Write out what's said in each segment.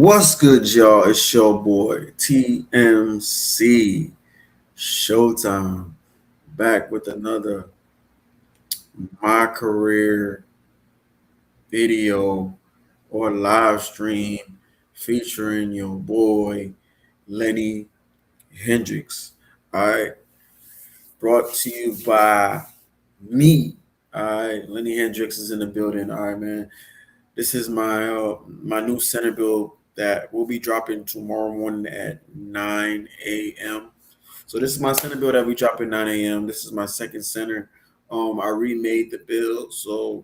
What's good, y'all? It's your boy TMC Showtime back with another My Career video or live stream featuring your boy Lenny Hendrix. All right, brought to you by me. All right, Lenny Hendrix is in the building. All right, man. This is my new center build that will be dropping tomorrow morning at 9 a.m. So this is my center build that we drop at 9 a.m. This is my second center. I remade the build, so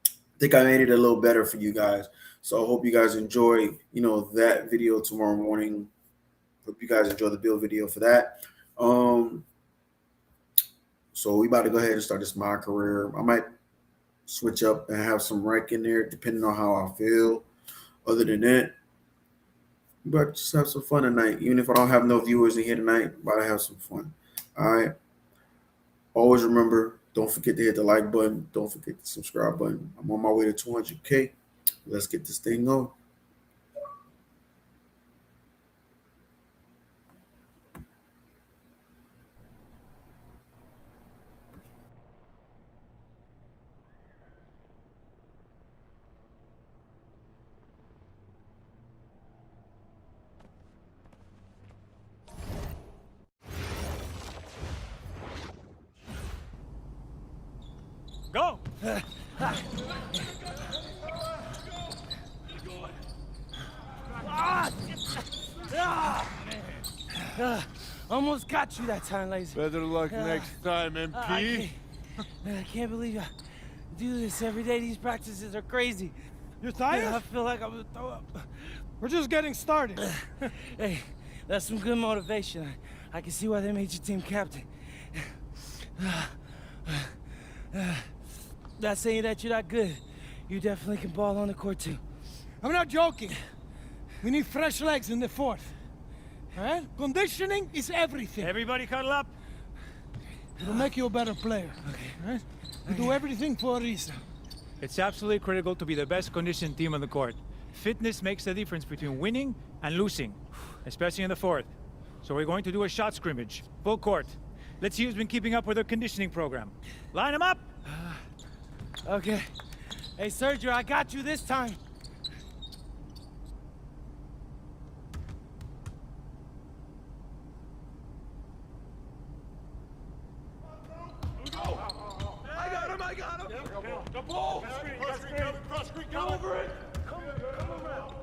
I think I made it a little better for you guys. So I hope you guys enjoy, that video tomorrow morning. Hope you guys enjoy the build video for that. So we about to go ahead and start this my career. I might switch up and have some rank in there depending on how I feel. Other than that, but just have some fun tonight. Even if I don't have no viewers in here tonight, but I have some fun. All right. Always remember, don't forget to hit the like button. Don't forget the subscribe button. I'm on my way to 200K. Let's get this thing going. Go! Almost got you that time, Lazy. Better luck next time, MP. I can't believe I do this every day. These practices are crazy. You're tired? I feel like I'm gonna throw up. We're just getting started. Hey, that's some good motivation. I can see why they made you team captain. Not saying that you're not good. You definitely can ball on the court too. I'm not joking. We need fresh legs in the fourth. All right? Conditioning is everything. Everybody cuddle up. It'll make you a better player. Okay. All right? We do everything for a reason. It's absolutely critical to be the best conditioned team on the court. Fitness makes the difference between winning and losing, especially in the fourth. So we're going to do a shot scrimmage, full court. Let's see who's been keeping up with their conditioning program. Line them up! Okay. Hey, Sergio, I got you this time. I got him! The ball! Cross screen, come over it! Come around!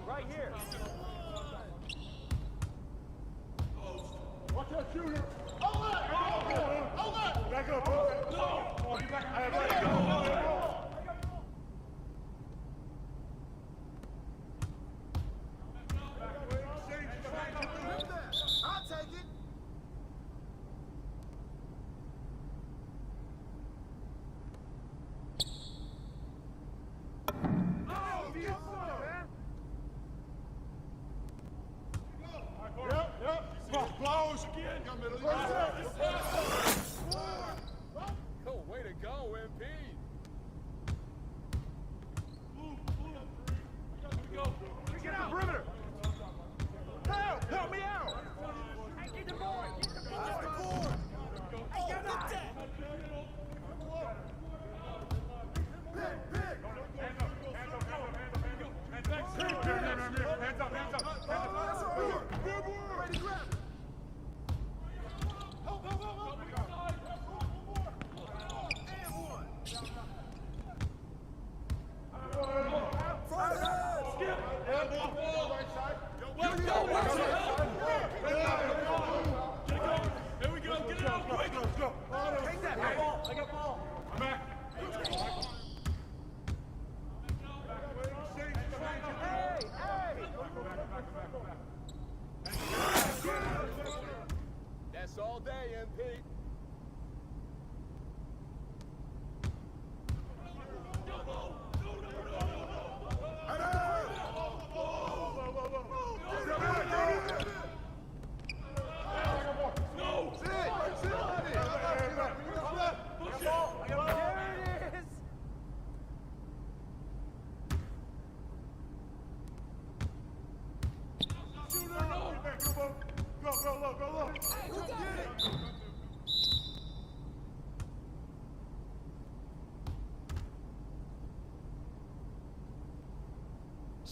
Right here. Watch that shooter! Hold it! Back up! No! Back up! I'll take it!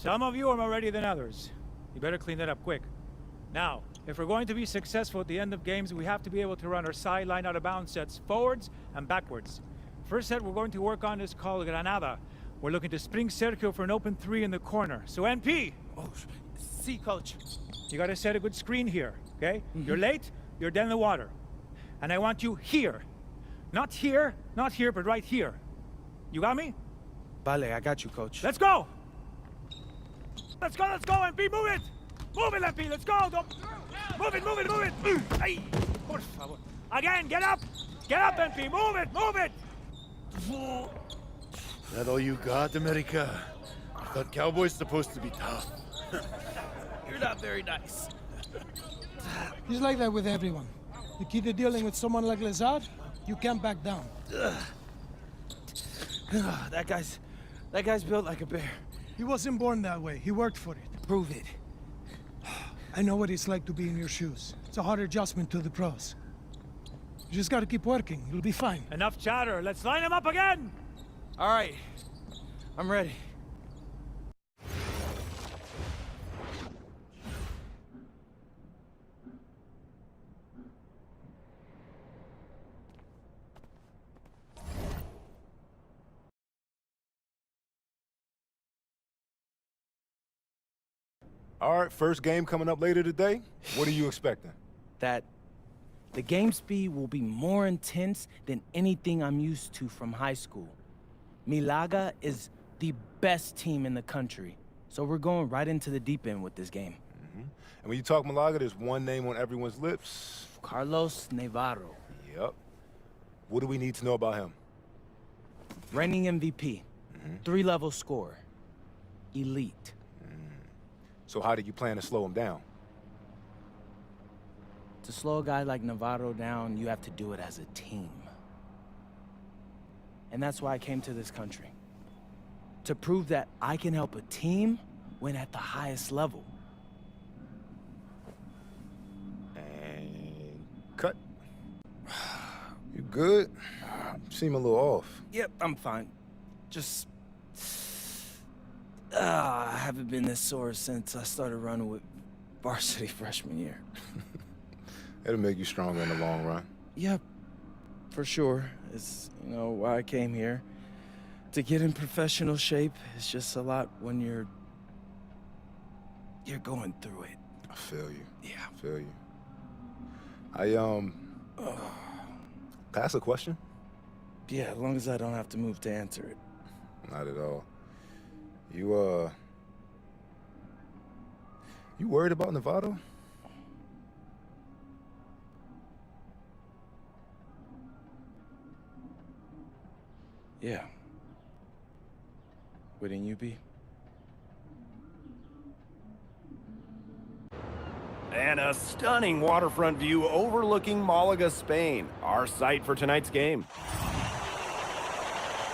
Some of you are more ready than others. You better clean that up quick. Now, if we're going to be successful at the end of games, we have to be able to run our sideline out-of-bounds sets forwards and backwards. First set we're going to work on is called Granada. We're looking to spring Sergio for an open 3 in the corner. So NP! Oh, see, coach. You gotta set a good screen here, okay? You're late, you're dead in the water. And I want you here. Not here, but right here. You got me? Vale, I got you, coach. Let's go! Let's go, MP, move it! Move it, MP, let's go! Don't... Move it! Ay, por favor. Again, get up! Get up, MP, move it! That all you got, America? I thought cowboys supposed to be tough. You're not very nice. He's like that with everyone. You keep dealing with someone like Lazard, you can't back down. That guy's built like a bear. He wasn't born that way. He worked for it. Prove it. I know what it's like to be in your shoes. It's a hard adjustment to the pros. You just gotta keep working. You'll be fine. Enough chatter, let's line him up again! All right, I'm ready. All right, first game coming up later today. What are you expecting? That the game speed will be more intense than anything I'm used to from high school. Malaga is the best team in the country, so we're going right into the deep end with this game. And when you talk Malaga, there's one name on everyone's lips. Carlos Navarro. Yep. What do we need to know about him? Reigning MVP. 3-level scorer. Elite. So how do you plan to slow him down? To slow a guy like Navarro down, you have to do it as a team. And that's why I came to this country. To prove that I can help a team win at the highest level. And cut. You good? You seem a little off. Yep, I'm fine. Just... I haven't been this sore since I started running with varsity freshman year. It'll make you stronger in the long run. Yep, for sure. It's, why I came here. To get in professional shape, it's just a lot when you're going through it. I feel you. Yeah. I feel you. Can I ask a question? Yeah, as long as I don't have to move to answer it. Not at all. You worried about Navarro? Yeah. Wouldn't you be? And a stunning waterfront view overlooking Malaga, Spain, our site for tonight's game.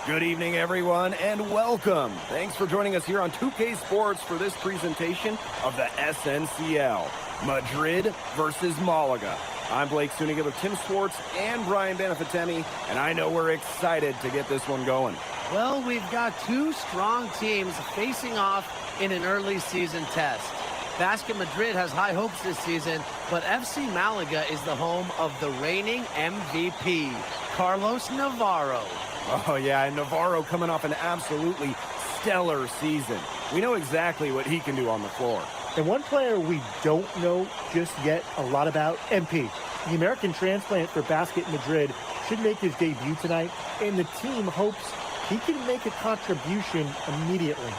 Good evening, everyone, and welcome. Thanks for joining us here on 2K Sports for this presentation of the SNCL, Madrid versus Malaga. I'm Blake Suniga with Tim Swartz and Brian Benefitemi, and I know we're excited to get this one going. Well, we've got two strong teams facing off in an early season test. Basket Madrid has high hopes this season, but FC Malaga is the home of the reigning MVP, Carlos Navarro. Oh, yeah, and Navarro coming off an absolutely stellar season. We know exactly what he can do on the floor. And one player we don't know just yet a lot about, MP. The American transplant for Basket Madrid should make his debut tonight, and the team hopes he can make a contribution immediately.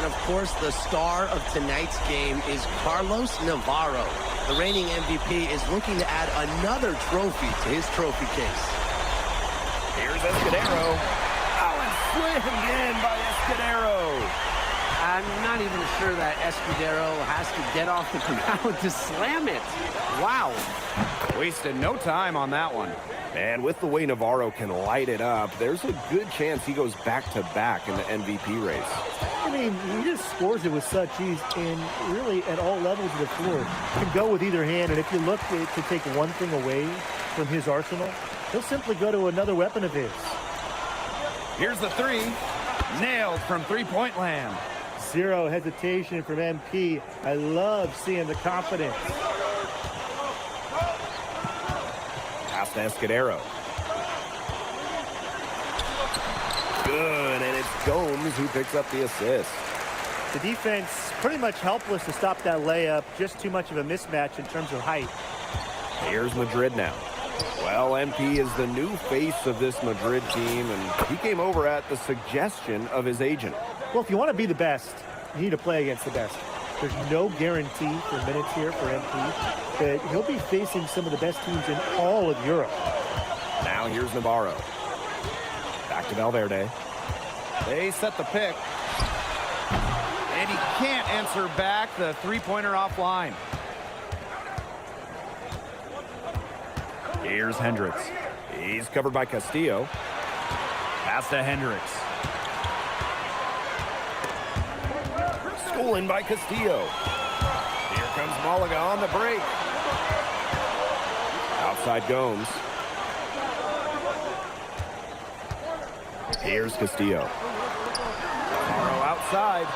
Of course, the star of tonight's game is Carlos Navarro. The reigning MVP is looking to add another trophy to his trophy case. Here's Escudero. Oh, and slammed in by Escudero. I'm not even sure that Escudero has to get off the ground to slam it. Wow. Wasted no time on that one. And with the way Navarro can light it up, there's a good chance he goes back-to-back in the MVP race. I mean, he just scores it with such ease, and really at all levels of the floor. He can go with either hand, and if you look to take one thing away from his arsenal, he'll simply go to another weapon of his. Here's the three. Nailed from three-point land. Zero hesitation from MP. I love seeing the confidence. Pass to Escudero. Good, and it's Gomes who picks up the assist. The defense pretty much helpless to stop that layup. Just too much of a mismatch in terms of height. Here's Madrid now. Well, MP is the new face of this Madrid team, and he came over at the suggestion of his agent. Well, if you want to be the best, you need to play against the best. There's no guarantee for minutes here for MP, but he'll be facing some of the best teams in all of Europe. Now here's Navarro. Back to Valverde. They set the pick. And he can't answer back. The three-pointer offline. Here's Hendrix. He's covered by Castillo. Pass to Hendrix. Stolen by Castillo. Here comes Malaga on the break. Outside Gomes. Here's Castillo. Navarro outside.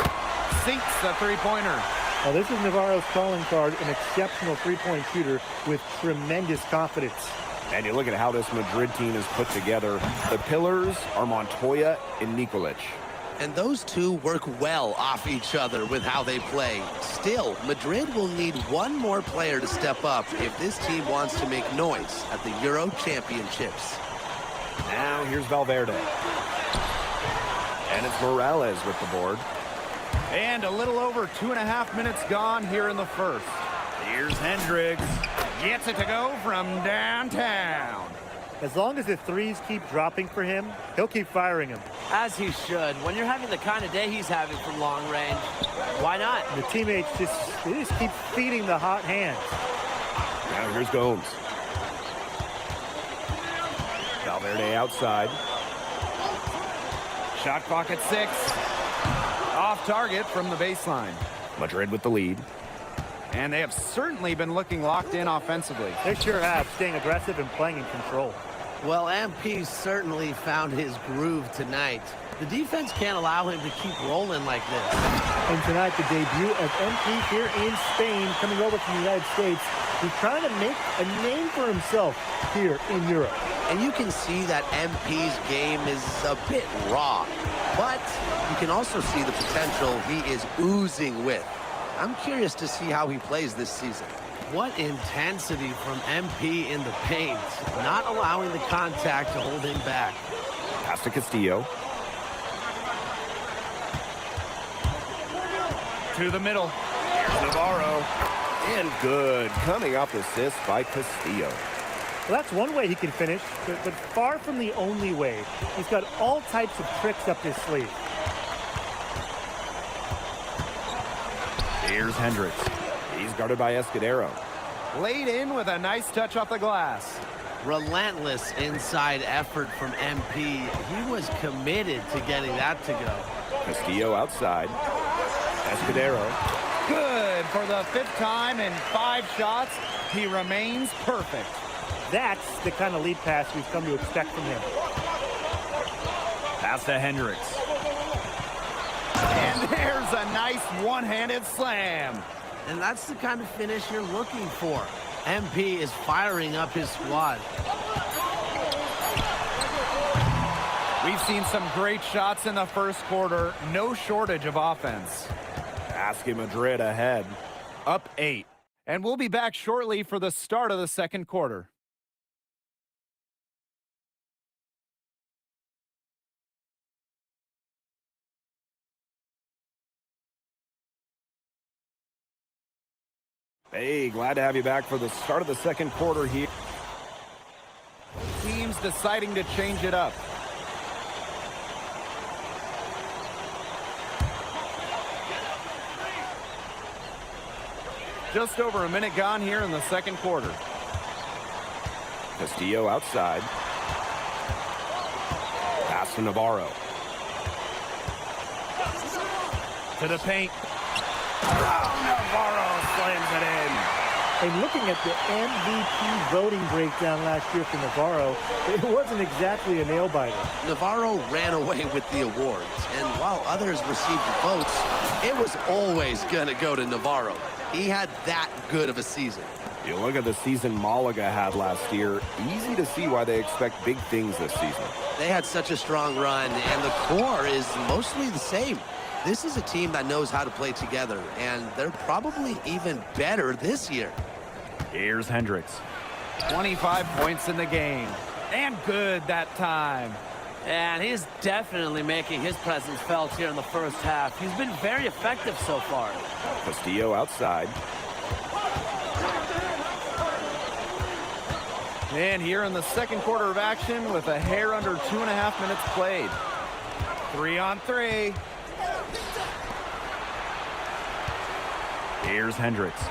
Sinks the three-pointer. Now, this is Navarro's calling card, an exceptional three-point shooter with tremendous confidence. And you look at how this Madrid team is put together. The pillars are Montoya and Nikolic. And those two work well off each other with how they play. Still, Madrid will need one more player to step up if this team wants to make noise at the Euro Championships. Now here's Valverde. And it's Morales with the board. And a little over 2.5 minutes gone here in the first. Here's Hendrix. Gets it to go from downtown. As long as the threes keep dropping for him, he'll keep firing them. As he should. When you're having the kind of day he's having from long range, why not? The teammates just keep feeding the hot hands. Now here's Gomes. Valverde outside. Shot clock at 6. Off target from the baseline. Madrid with the lead. And they have certainly been looking locked in offensively. They sure have, staying aggressive and playing in control. Well, MP certainly found his groove tonight. The defense can't allow him to keep rolling like this. And tonight, the debut of MP here in Spain, coming over from the United States. He's trying to make a name for himself here in Europe. And you can see that MP's game is a bit raw. But you can also see the potential he is oozing with. I'm curious to see how he plays this season. What intensity from MP in the paint, not allowing the contact to hold him back. Pass to Castillo. To the middle. Here's Navarro. And good. Coming off assist by Castillo. Well, that's one way he can finish, but far from the only way. He's got all types of tricks up his sleeve. Here's Hendrix. He's guarded by Escudero. Laid in with a nice touch off the glass. Relentless inside effort from MP. He was committed to getting that to go. Castillo outside. Escudero. Good for the 5th time in 5 shots. He remains perfect. That's the kind of lead pass we've come to expect from him. Pass to Hendrix. And there's a nice one-handed slam. And that's the kind of finish you're looking for. MP is firing up his squad. We've seen some great shots in the first quarter. No shortage of offense. Basket Madrid ahead. Up 8. And we'll be back shortly for the start of the second quarter. Hey, glad to have you back for the start of the second quarter here. Teams deciding to change it up. Just over a minute gone here in the second quarter. Castillo outside. Pass to Navarro. To the paint. Oh, Navarro slams it in. And looking at the MVP voting breakdown last year for Navarro, it wasn't exactly a nail-biter. Navarro ran away with the awards, and while others received votes, it was always going to go to Navarro. He had that good of a season. You look at the season Malaga had last year, easy to see why they expect big things this season. They had such a strong run, and the core is mostly the same. This is a team that knows how to play together, and they're probably even better this year. Here's Hendrix. 25 points in the game. And good that time. And he's definitely making his presence felt here in the first half. He's been very effective so far. Castillo outside. And here in the second quarter of action with a hair under 2.5 minutes played. 3-on-3. Here's Hendrix.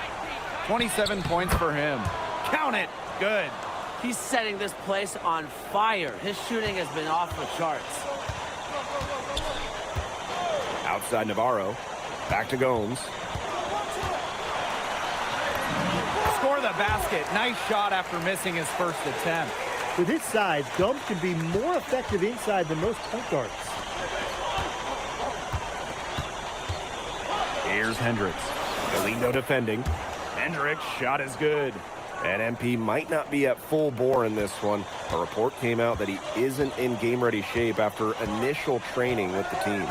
27 points for him. Count it. Good. He's setting this place on fire. His shooting has been off the charts. Outside Navarro. Back to Gomes. Score the basket. Nice shot after missing his first attempt. With his size, Gomes can be more effective inside than most point guards. Here's Hendrix. Galindo defending. Hendrix shot is good. And MP might not be at full bore in this one. A report came out that he isn't in game-ready shape after initial training with the team.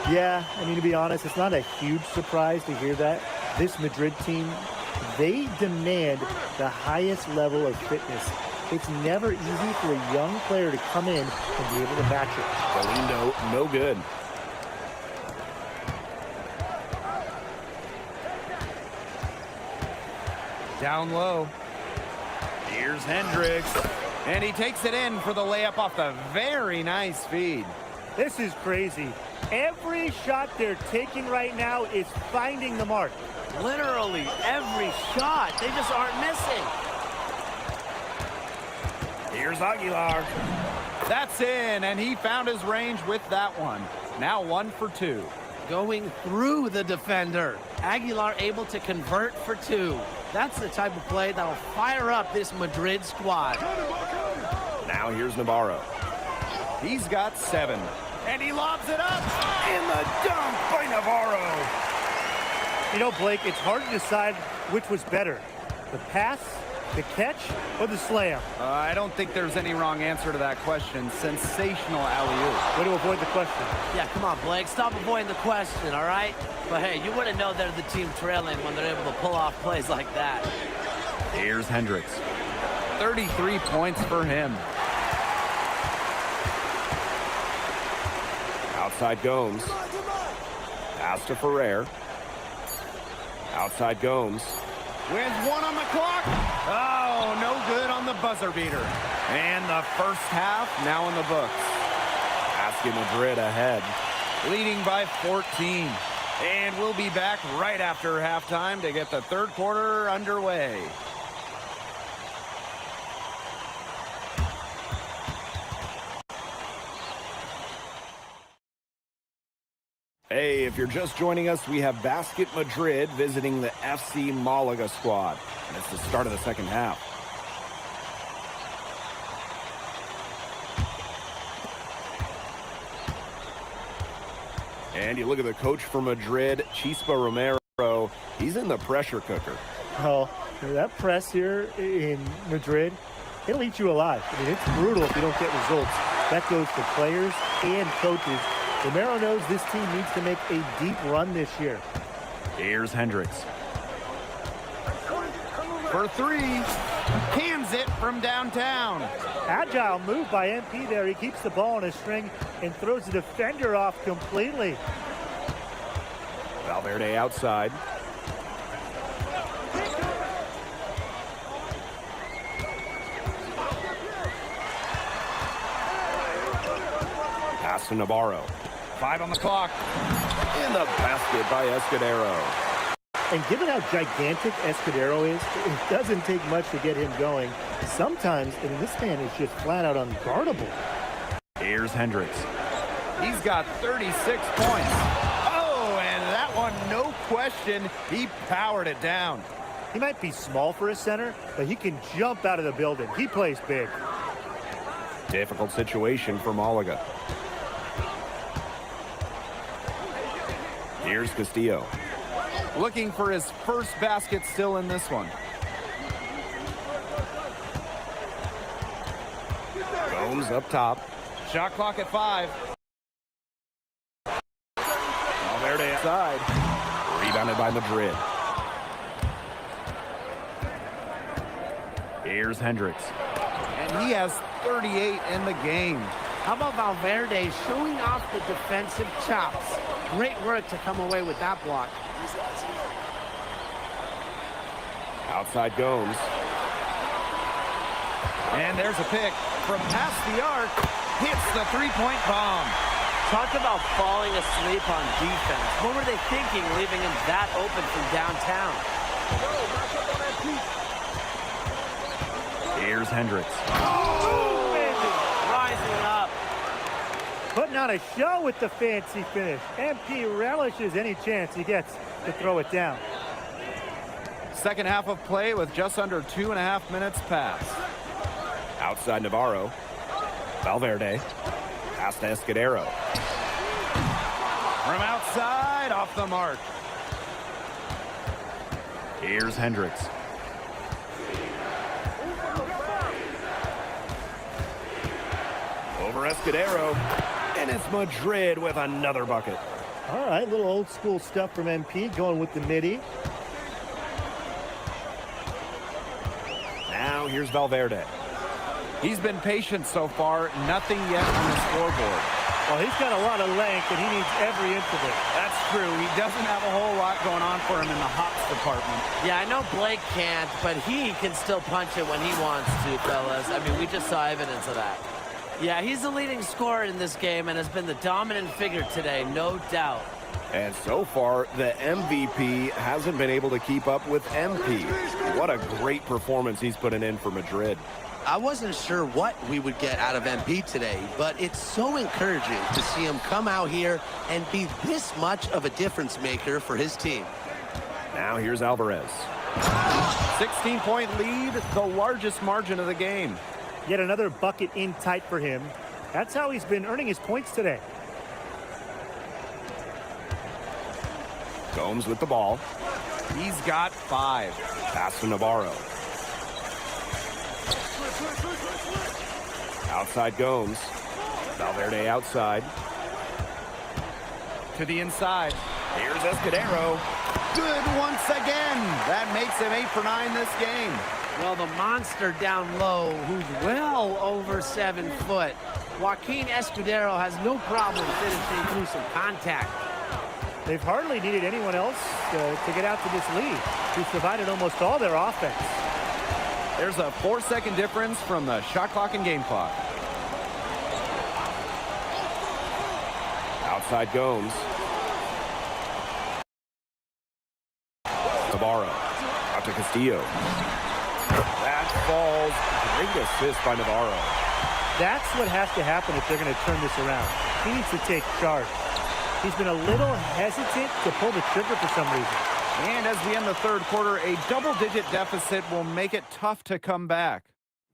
Yeah, I mean, to be honest, it's not a huge surprise to hear that. This Madrid team, they demand the highest level of fitness. It's never easy for a young player to come in and be able to match it. Galindo, no good. Down low. Here's Hendrix. And he takes it in for the layup off the very nice feed. This is crazy. Every shot they're taking right now is finding the mark. Literally every shot. They just aren't missing. Here's Aguilar. That's in, and he found his range with that one. Now 1 for 2. Going through the defender. Aguilar able to convert for 2. That's the type of play that'll fire up this Madrid squad. Now here's Navarro. He's got 7. And he lobs it up. In the dunk by Navarro. You know, Blake, it's hard to decide which was better. The pass, the catch, or the slam? I don't think there's any wrong answer to that question. Sensational alley-oop. Way to avoid the question. Yeah, come on, Blake. Stop avoiding the question, all right? But hey, you wouldn't know they're the team trailing when they're able to pull off plays like that. Here's Hendrix. 33 points for him. Outside Gomes. Pass to Ferrer. Outside Gomes. With 1 on the clock. Oh, no good on the buzzer beater. And the first half now in the books. Basket Madrid ahead, leading by 14. And we'll be back right after halftime to get the third quarter underway. Hey, if you're just joining us, we have Basket Madrid visiting the FC Malaga squad. And it's the start of the second half. And you look at the coach for Madrid, Chispa Romero. He's in the pressure cooker. Oh, that press here in Madrid, it'll eat you alive. I mean, it's brutal if you don't get results. That goes for players and coaches. Romero knows this team needs to make a deep run this year. Here's Hendrix. For 3. Cans it from downtown. Agile move by MP there. He keeps the ball on a string and throws the defender off completely. Valverde outside. Pass to Navarro. 5 on the clock. In the basket by Escudero. And given how gigantic Escudero is, it doesn't take much to get him going. Sometimes, and this man is just flat out unguardable. Here's Hendrix. He's got 36 points. Oh, and that one, no question, he powered it down. He might be small for a center, but he can jump out of the building. He plays big. Difficult situation for Malaga. Here's Castillo. Looking for his first basket still in this one. Gomes up top. Shot clock at 5. Valverde outside. Rebounded by Madrid. Here's Hendrix. And he has 38 in the game. How about Valverde showing off the defensive chops? Great work to come away with that block. Outside Gomes. And there's a pick from past the arc. Hits the three-point bomb. Talk about falling asleep on defense. What were they thinking, leaving him that open from downtown? Here's Hendrix. Rising up. Putting on a show with the fancy finish. MP relishes any chance he gets to throw it down. Second half of play with just under 2.5 minutes passed. Outside Navarro. Valverde. Pass to Escudero. From outside, off the mark. Here's Hendrix. Over Escudero. And it's Madrid with another bucket. All right, little old school stuff from MP, going with the midi. Now here's Valverde. He's been patient so far, nothing yet on the scoreboard. Well, he's got a lot of length, and he needs every inch of it. That's true. He doesn't have a whole lot going on for him in the hops department. Yeah, I know Blake can't, but he can still punch it when he wants to, fellas. I mean, we just saw evidence of that. Yeah, he's the leading scorer in this game and has been the dominant figure today, no doubt. And so far, the MVP hasn't been able to keep up with MP. What a great performance he's putting in for Madrid. I wasn't sure what we would get out of MP today, but it's so encouraging to see him come out here and be this much of a difference maker for his team. Now here's Alvarez. 16-point lead, the largest margin of the game. Yet another bucket in tight for him. That's how he's been earning his points today. Gomes with the ball. He's got 5. Pass to Navarro. Outside Gomes. Valverde outside. To the inside. Here's Escudero. Good once again. That makes him 8 for 9 this game. Well, the monster down low, who's well over 7 foot. Joaquin Escudero has no problem finishing through some contact. They've hardly needed anyone else to get out to this lead. He's provided almost all their offense. There's a 4-second difference from the shot clock and game clock. Outside Gomes. Navarro. Out to Castillo. That falls. Great assist by Navarro. That's what has to happen if they're going to turn this around. He needs to take charge. He's been a little hesitant to pull the trigger for some reason. And as we end the third quarter, a double-digit deficit will make it tough to come back.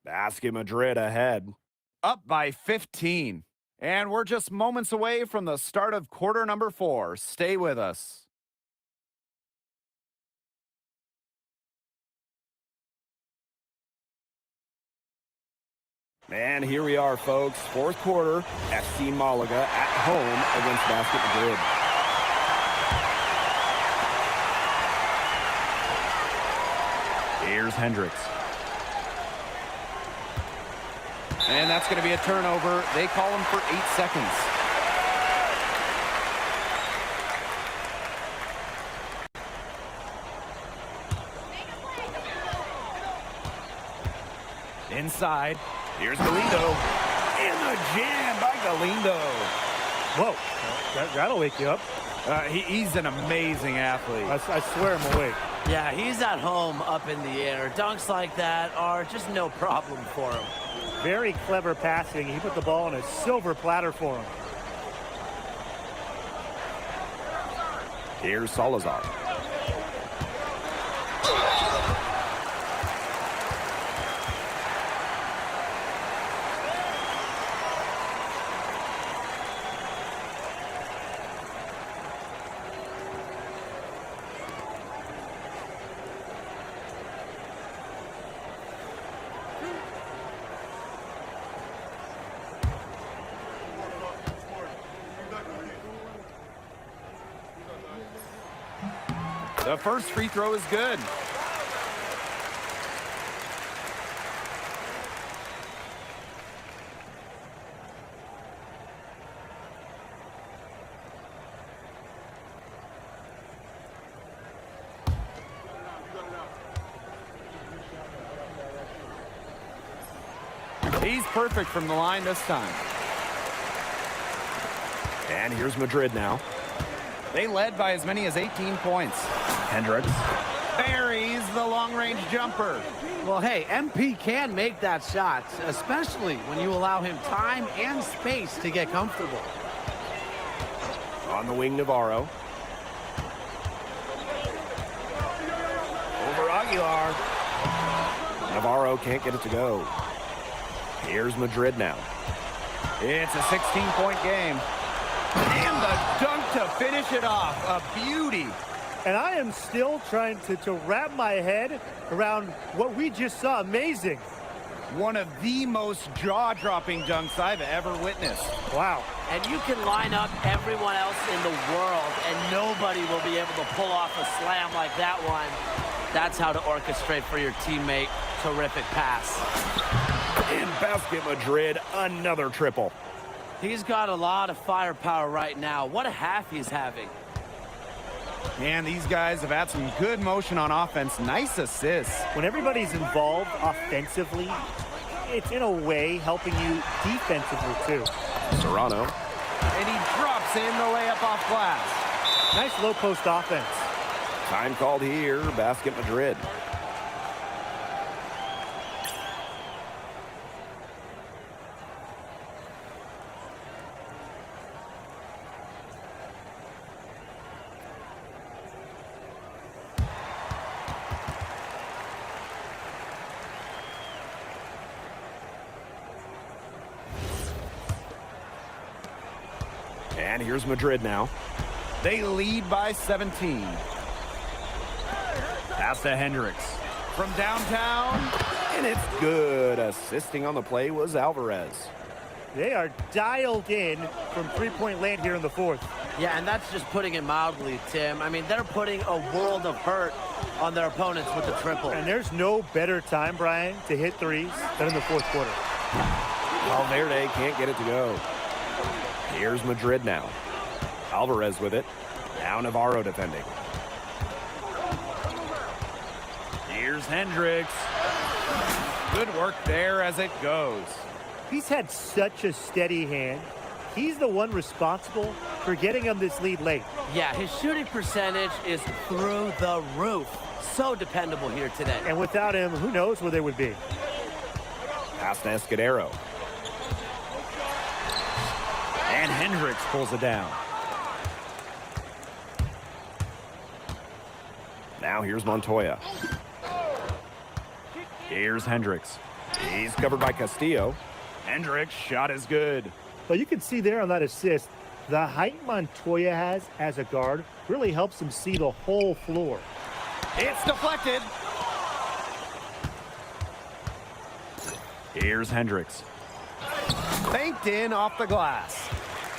Basket Madrid ahead. Up by 15. And we're just moments away from the start of quarter number 4. Stay with us. And here we are, folks. Fourth quarter, FC Malaga at home against Basket Madrid. Here's Hendrix. And that's going to be a turnover. They call him for 8 seconds. Inside. Here's Galindo. And the jam by Galindo. Whoa, that'll wake you up. He's an amazing athlete. I swear I'm awake. Yeah, he's at home up in the air. Dunks like that are just no problem for him. Very clever passing. He put the ball on a silver platter for him. Here's Salazar. The first free throw is good. He's perfect from the line this time. And here's Madrid now. They led by as many as 18 points. Hendrix buries the long-range jumper. Well, hey, MP can make that shot, especially when you allow him time and space to get comfortable. On the wing, Navarro. Over Aguilar. Navarro can't get it to go. Here's Madrid now. It's a 16-point game. And the dunk to finish it off. A beauty. And I am still trying to wrap my head around what we just saw. Amazing. One of the most jaw-dropping dunks I've ever witnessed. Wow. And you can line up everyone else in the world, and nobody will be able to pull off a slam like that one. That's how to orchestrate for your teammate. Terrific pass. In basket Madrid, another triple. He's got a lot of firepower right now. What a half he's having. And these guys have had some good motion on offense. Nice assists. When everybody's involved offensively, it's in a way helping you defensively too. Serrano. And he drops in the layup off glass. Nice low post offense. Time called here, basket Madrid. And here's Madrid now. They lead by 17. Pass to Hendrix. From downtown, and it's good. Assisting on the play was Alvarez. They are dialed in from three-point land here in the fourth. Yeah, and that's just putting it mildly, Tim. I mean, they're putting a world of hurt on their opponents with the triple. And there's no better time, Brian, to hit threes than in the fourth quarter. Valverde can't get it to go. Here's Madrid now. Alvarez with it. Now Navarro defending. Here's Hendrix. Good work there as it goes. He's had such a steady hand. He's the one responsible for getting him this lead late. Yeah, his shooting percentage is through the roof. So dependable here today. And without him, who knows where they would be. Pass to Escudero. And Hendrix pulls it down. Now here's Montoya. Here's Hendrix. He's covered by Castillo. Hendrix shot is good. But you can see there on that assist, the height Montoya has as a guard really helps him see the whole floor. It's deflected. Here's Hendrix. Banked in off the glass.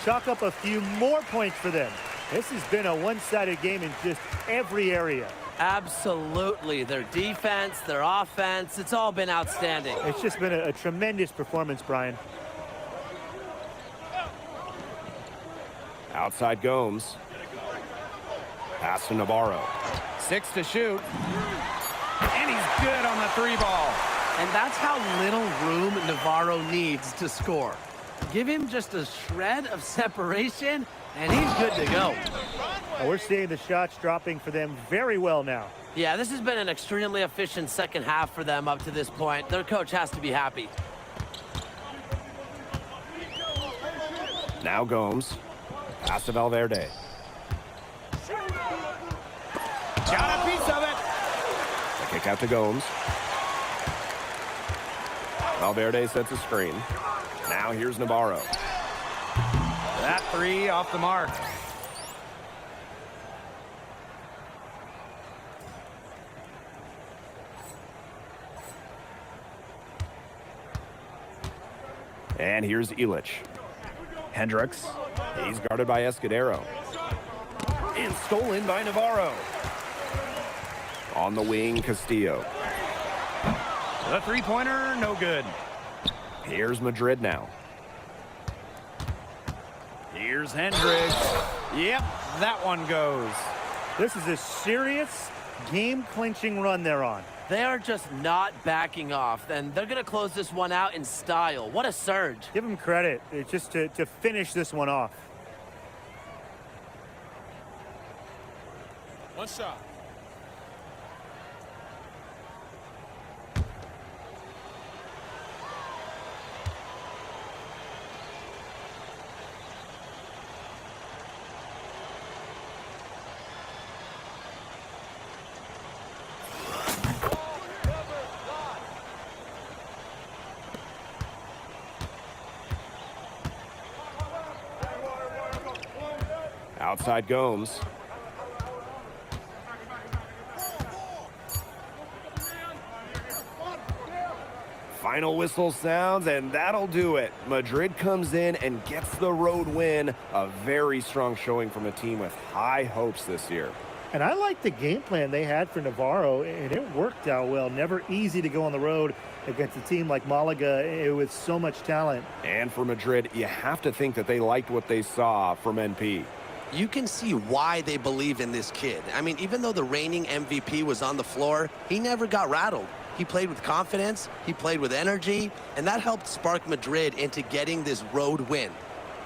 Chalk up a few more points for them. This has been a one-sided game in just every area. Absolutely. Their defense, their offense, it's all been outstanding. It's just been a tremendous performance, Brian. Outside Gomes. Pass to Navarro. 6 to shoot. And he's good on the three ball. And that's how little room Navarro needs to score. Give him just a shred of separation, and he's good to go. And we're seeing the shots dropping for them very well now. Yeah, this has been an extremely efficient second half for them up to this point. Their coach has to be happy. Now Gomes. Pass to Valverde. Got a piece of it. The kick out to Gomes. Valverde sets a screen. Now here's Navarro. That three off the mark. And here's Illich. Hendrix. He's guarded by Escudero. And stolen by Navarro. On the wing, Castillo. The three-pointer, no good. Here's Madrid now. Here's Hendrix. Yep, that one goes. This is a serious game-clinching run they're on. They are just not backing off, and they're going to close this one out in style. What a surge. Give them credit. It's just to finish this one off. One shot. Outside Gomes. Final whistle sounds, and that'll do it. Madrid comes in and gets the road win. A very strong showing from a team with high hopes this year. And I like the game plan they had for Navarro, and it worked out well. Never easy to go on the road against a team like Malaga with so much talent. And for Madrid, you have to think that they liked what they saw from NP. You can see why they believe in this kid. I mean, even though the reigning MVP was on the floor, he never got rattled. He played with confidence, he played with energy, and that helped spark Madrid into getting this road win.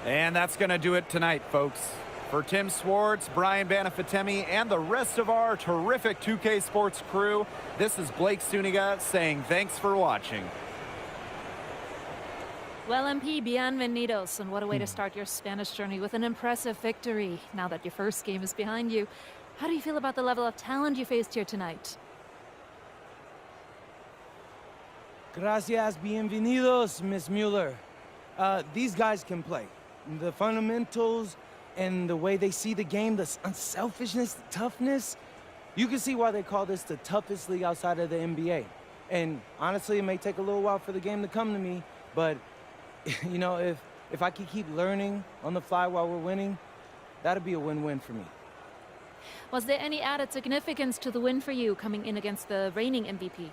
And that's going to do it tonight, folks. For Tim Swartz, Brian Banafitemi, and the rest of our terrific 2K Sports crew, this is Blake Suniga saying thanks for watching. Well, MP, bienvenidos, and what a way to start your Spanish journey with an impressive victory. Now that your first game is behind you, how do you feel about the level of talent you faced here tonight? Gracias, bienvenidos, Miss Mueller. These guys can play. The fundamentals and the way they see the game, the unselfishness, the toughness. You can see why they call this the toughest league outside of the NBA. And honestly, it may take a little while for the game to come to me, but you know, if I could keep learning on the fly while we're winning, that'd be a win-win for me. Was there any added significance to the win for you coming in against the reigning MVP?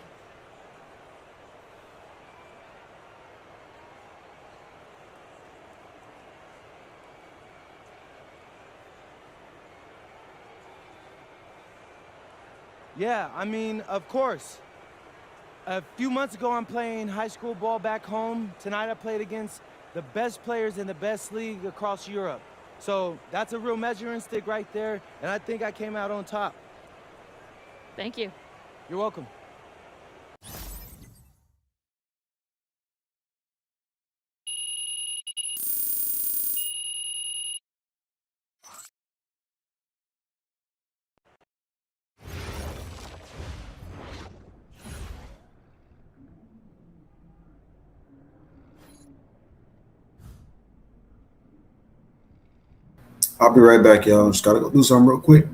Yeah, I mean, of course. A few months ago, I'm playing high school ball back home. Tonight, I played against the best players in the best league across Europe. So that's a real measuring stick right there, and I think I came out on top. Thank you. You're welcome. I'll be right back, y'all. Just gotta go do something real quick.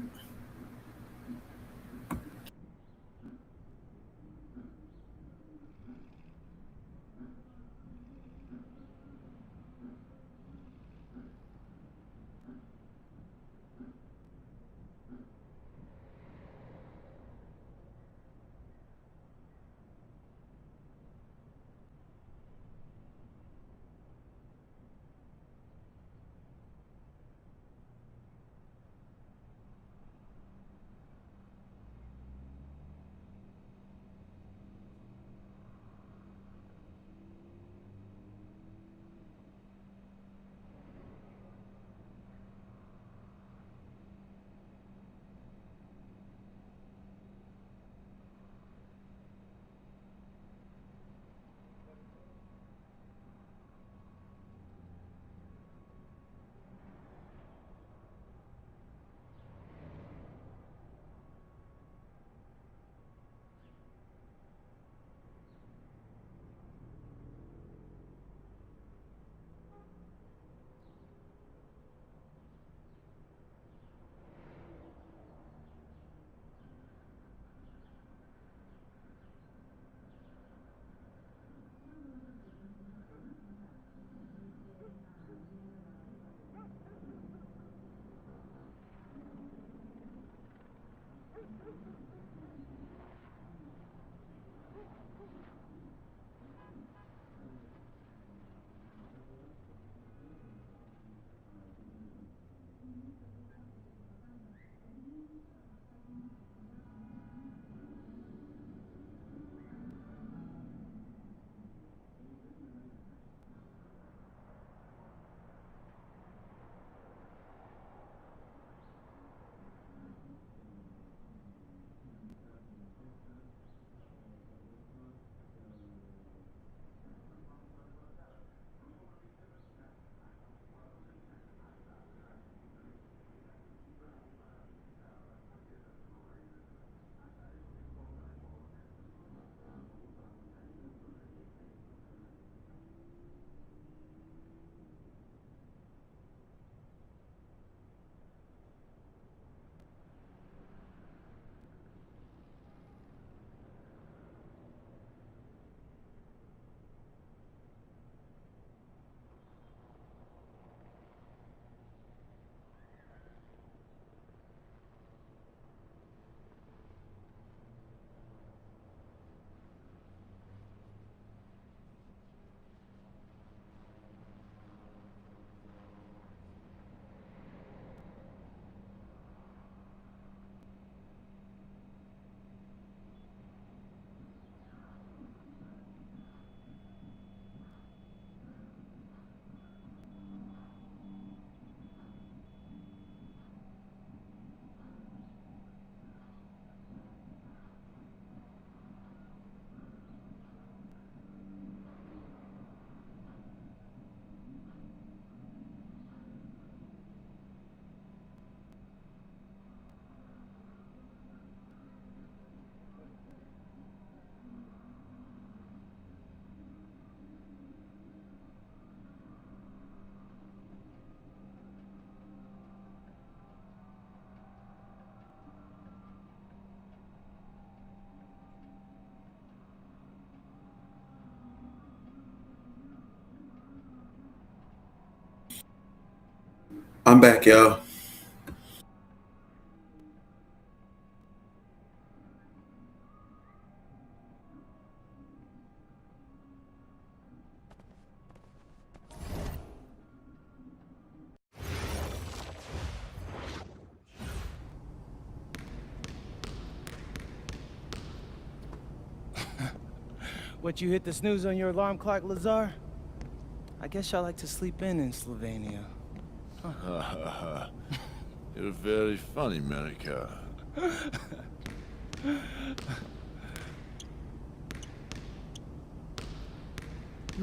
I'm back, y'all. What, you hit the snooze on your alarm clock, Lazar? I guess y'all like to sleep in Slovenia. You're very funny, America. You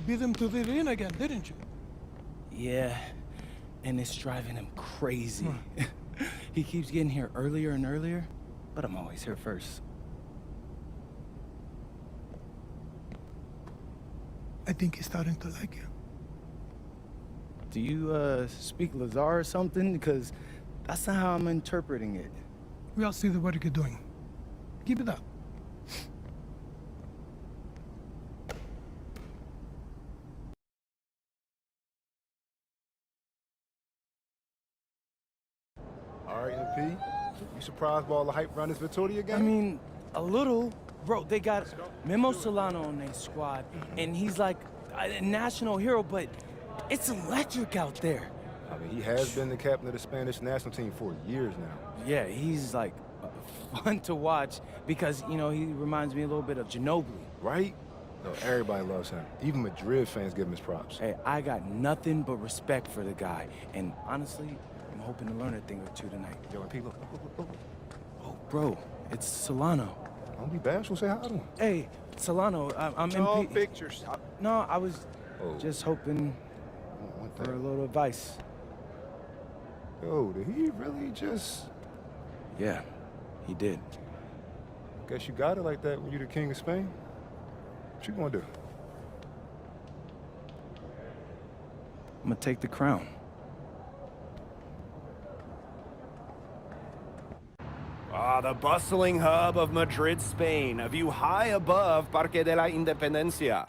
beat him to the ring again, didn't you? Yeah, and it's driving him crazy. He keeps getting here earlier and earlier, but I'm always here first. I think he's starting to like you. Do you, speak Lazar or something? Because that's not how I'm interpreting it. We all see the work you're doing. Keep it up. All right, MP. You surprised by all the hype around this Vittoria game? I mean, a little. Bro, they got Memo Solano on their squad, and he's like a national hero, but it's electric out there. I mean, he has been the captain of the Spanish national team for years now. Yeah, he's like fun to watch because, you know, he reminds me a little bit of Ginobili. Right? No, everybody loves him. Even Madrid fans give him his props. Hey, I got nothing but respect for the guy, and honestly, I'm hoping to learn a thing or two tonight. Yo, MP, look. Oh, bro, it's Solano. Don't be bashful, say hi to him. Hey, Solano, I'm no MP. pictures. No, I was just hoping for a little advice. Yo, did he really just... Yeah, he did. Guess you got it like that when you're the king of Spain. What you gonna do? I'm gonna take the crown. The bustling hub of Madrid, Spain, a view high above Parque de la Independencia.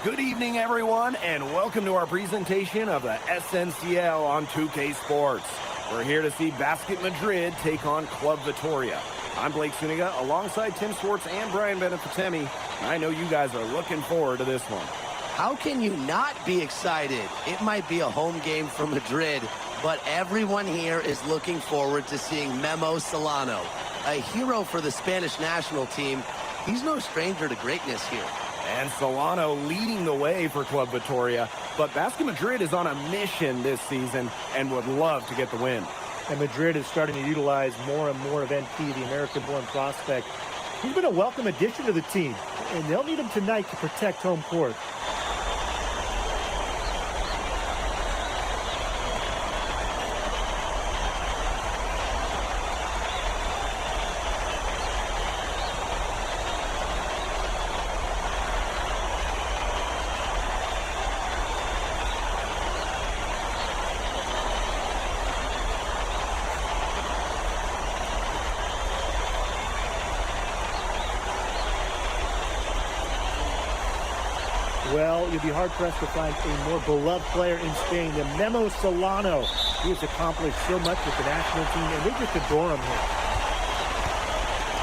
Good evening, everyone, and welcome to our presentation of the SNCL on 2K Sports. We're here to see Basket Madrid take on Club Vitoria. I'm Blake Suniga alongside Tim Swartz and Brian Benefitemi. I know you guys are looking forward to this one. How can you not be excited? It might be a home game for Madrid, but everyone here is looking forward to seeing Memo Solano, a hero for the Spanish national team. He's no stranger to greatness here. And Solano leading the way for Club Vitoria. But Basket Madrid is on a mission this season and would love to get the win. And Madrid is starting to utilize more and more of NP, the American-born prospect. He's been a welcome addition to the team, and they'll need him tonight to protect home court. Well, you'll be hard-pressed to find a more beloved player in Spain than Memo Solano. He has accomplished so much with the national team, and they just adore him here.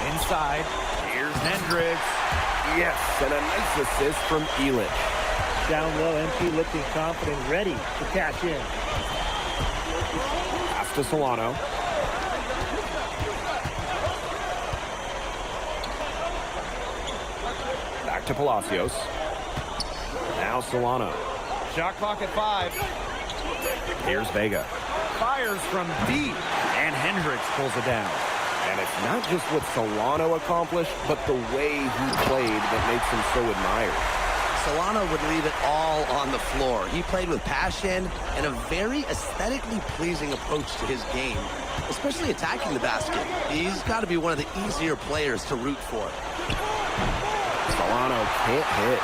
Inside, here's Hendrix. Yes, and a nice assist from Elitch. Down low, MP looking confident, ready to cash in. Pass to Solano. Back to Palacios. Now Solano. Shot clock at 5. Here's Vega. Fires from deep. And Hendrix pulls it down. And it's not just what Solano accomplished, but the way he played that makes him so admired. Solano would leave it all on the floor. He played with passion and a very aesthetically pleasing approach to his game, especially attacking the basket. He's got to be one of the easier players to root for. Solano can't hit.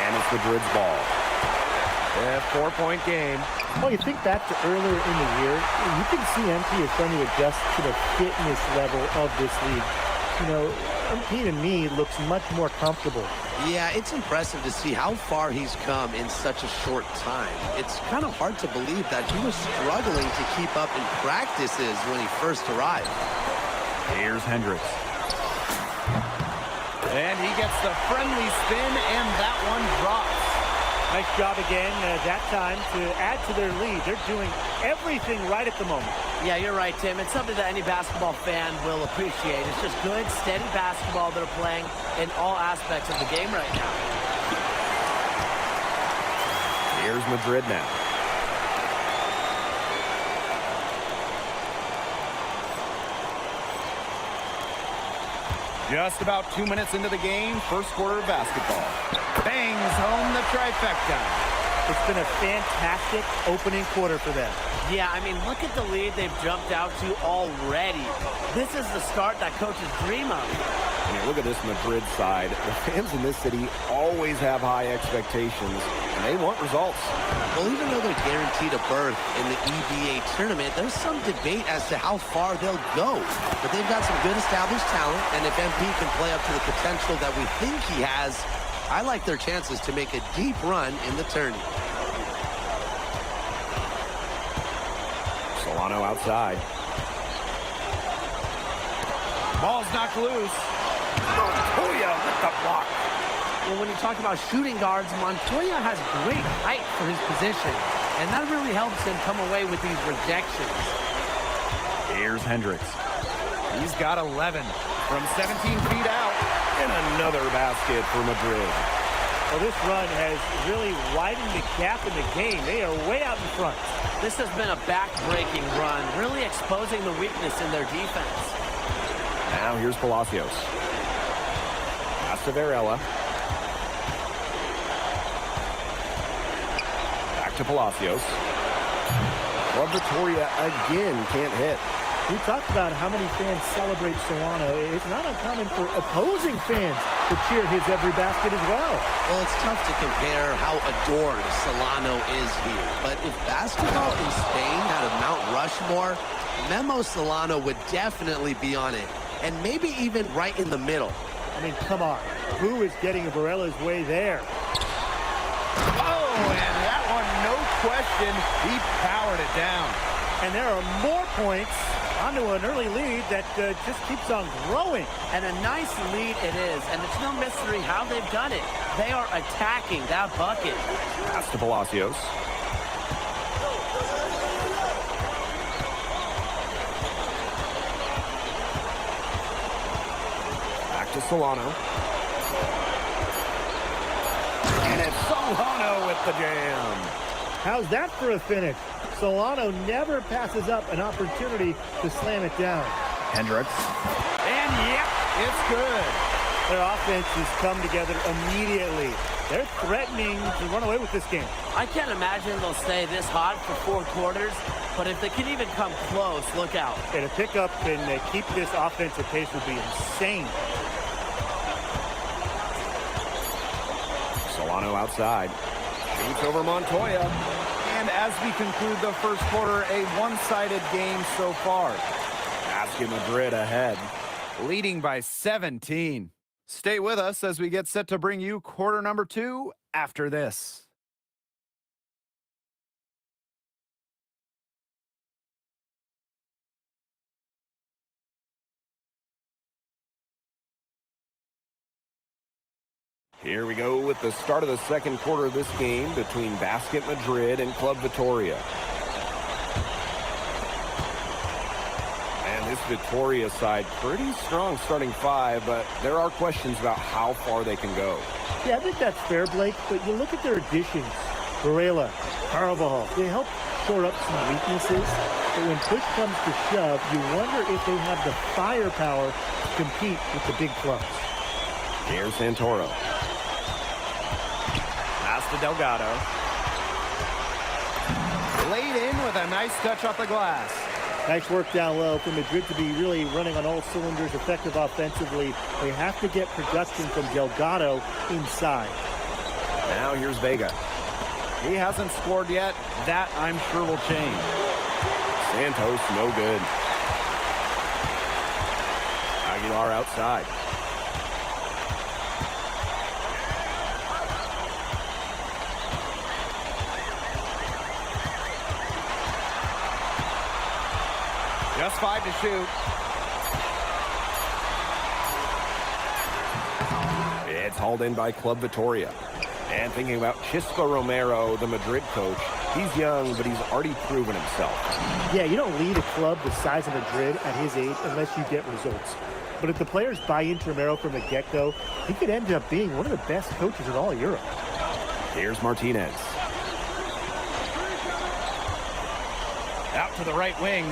And it's Madrid's ball. A 4-point game. Well, you think back to earlier in the year, you can see MP is starting to adjust to the fitness level of this league. You know, MP to me looks much more comfortable. Yeah, it's impressive to see how far he's come in such a short time. It's kind of hard to believe that he was struggling to keep up in practices when he first arrived. Here's Hendrix. And he gets the friendly spin, and that one drops. Nice job again that time to add to their lead. They're doing everything right at the moment. Yeah, you're right, Tim. It's something that any basketball fan will appreciate. It's just good, steady basketball they're playing in all aspects of the game right now. Here's Madrid now. Just about 2 minutes into the game, first quarter of basketball. Bangs home the trifecta. It's been a fantastic opening quarter for them. Yeah, I mean, look at the lead they've jumped out to already. This is the start that coaches dream of. I mean, look at this Madrid side. The fans in this city always have high expectations, and they want results. Well, even though they're guaranteed a berth in the EBA tournament, there's some debate as to how far they'll go. But they've got some good established talent, and if MP can play up to the potential that we think he has, I like their chances to make a deep run in the tourney. Solano outside. Ball's knocked loose. Montoya with the block. Well, when you talk about shooting guards, Montoya has great height for his position, and that really helps him come away with these rejections. Here's Hendrix. He's got 11 from 17 feet out. And another basket for Madrid. Well, this run has really widened the gap in the game. They are way out in front. This has been a back-breaking run, really exposing the weakness in their defense. Now here's Palacios. Pass to Varela. Back to Palacios. Club Vitoria again can't hit. We talked about how many fans celebrate Solano. It's not uncommon for opposing fans to cheer his every basket as well. Well, it's tough to compare how adored Solano is here. But if basketball in Spain had a Mount Rushmore, Memo Solano would definitely be on it. And maybe even right in the middle. I mean, come on. Who is getting Varela's way there? Oh, and that one, no question, he powered it down. And there are more points onto an early lead that just keeps on growing. And a nice lead it is, and it's no mystery how they've done it. They are attacking that bucket. Pass to Palacios. Back to Solano. And it's Solano with the jam. How's that for a finish? Solano never passes up an opportunity to slam it down. Hendrix. And yep, it's good. Their offense has come together immediately. They're threatening to run away with this game. I can't imagine they'll stay this hot for 4 quarters, but if they can even come close, look out. And to pick up and keep this offensive pace would be insane. Solano outside. Shoots over Montoya. And as we conclude the first quarter, a one-sided game so far. Basket Madrid ahead, leading by 17. Stay with us as we get set to bring you quarter number 2 after this. Here we go with the start of the second quarter of this game between Basket Madrid and Club Vitoria. And this Vitoria side, pretty strong starting 5, but there are questions about how far they can go. Yeah, I think that's fair, Blake, but you look at their additions. Varela, Carvajal, they help shore up some weaknesses, but when push comes to shove, you wonder if they have the firepower to compete with the big clubs. Here's Santoro. Pass to Delgado. Laid in with a nice touch off the glass. Nice work down low for Madrid to be really running on all cylinders, effective offensively. They have to get production from Delgado inside. Now here's Vega. He hasn't scored yet. That, I'm sure, will change. Santos, no good. Aguilar outside. Just 5 to shoot. It's hauled in by Club Vitoria. And thinking about Chispa Romero, the Madrid coach, he's young, but he's already proven himself. Yeah, you don't lead a club the size of Madrid at his age unless you get results. But if the players buy into Romero from the get-go, he could end up being one of the best coaches in all of Europe. Here's Martinez. Out to the right wing.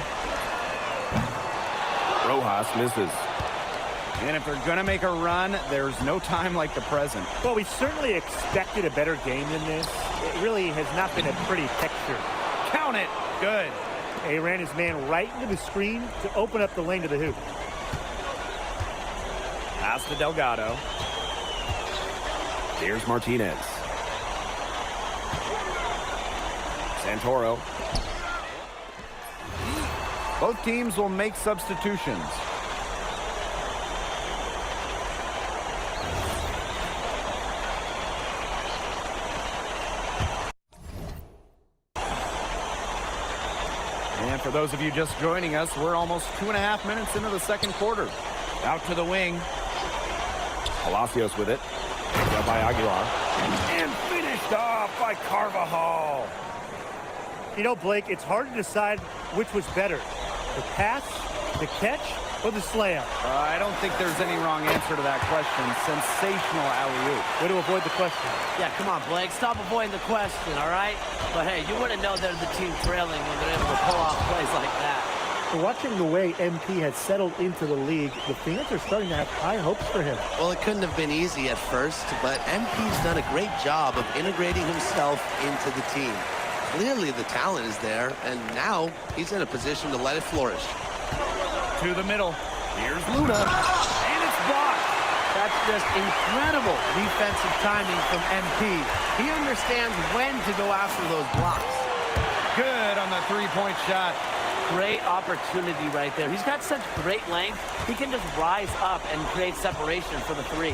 Rojas misses. And if they're going to make a run, there's no time like the present. Well, we certainly expected a better game than this. It really has not been a pretty picture. Count it. Good. He ran his man right into the screen to open up the lane to the hoop. Pass to Delgado. Here's Martinez. Santoro. Both teams will make substitutions. And for those of you just joining us, we're almost 2.5 minutes into the second quarter. Out to the wing. Palacios with it. Picked up by Aguilar. And finished off by Carvajal. You know, Blake, it's hard to decide which was better. The pass, the catch, or the slam? I don't think there's any wrong answer to that question. Sensational alley-oop. Way to avoid the question. Yeah, come on, Blake. Stop avoiding the question, all right? But, hey, you wouldn't know they're the team trailing when they're able to pull off plays like that. Watching the way MP has settled into the league, the fans are starting to have high hopes for him. Well, it couldn't have been easy at first, but MP's done a great job of integrating himself into the team. Clearly the talent is there, and now he's in a position to let it flourish. To the middle. Here's Luna. And it's blocked. That's just incredible defensive timing from MP. He understands when to go after those blocks. Good on the three-point shot. Great opportunity right there. He's got such great length. He can just rise up and create separation for the three.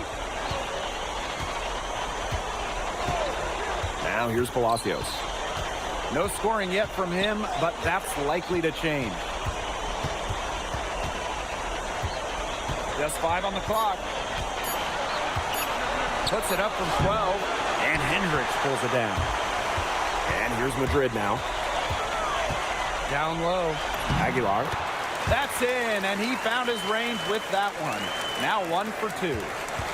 Now here's Palacios. No scoring yet from him, but that's likely to change. Just 5 on the clock. Puts it up from 12, and Hendrix pulls it down. And here's Madrid now. Down low. Aguilar. That's in, and he found his range with that one. Now 1 for 2.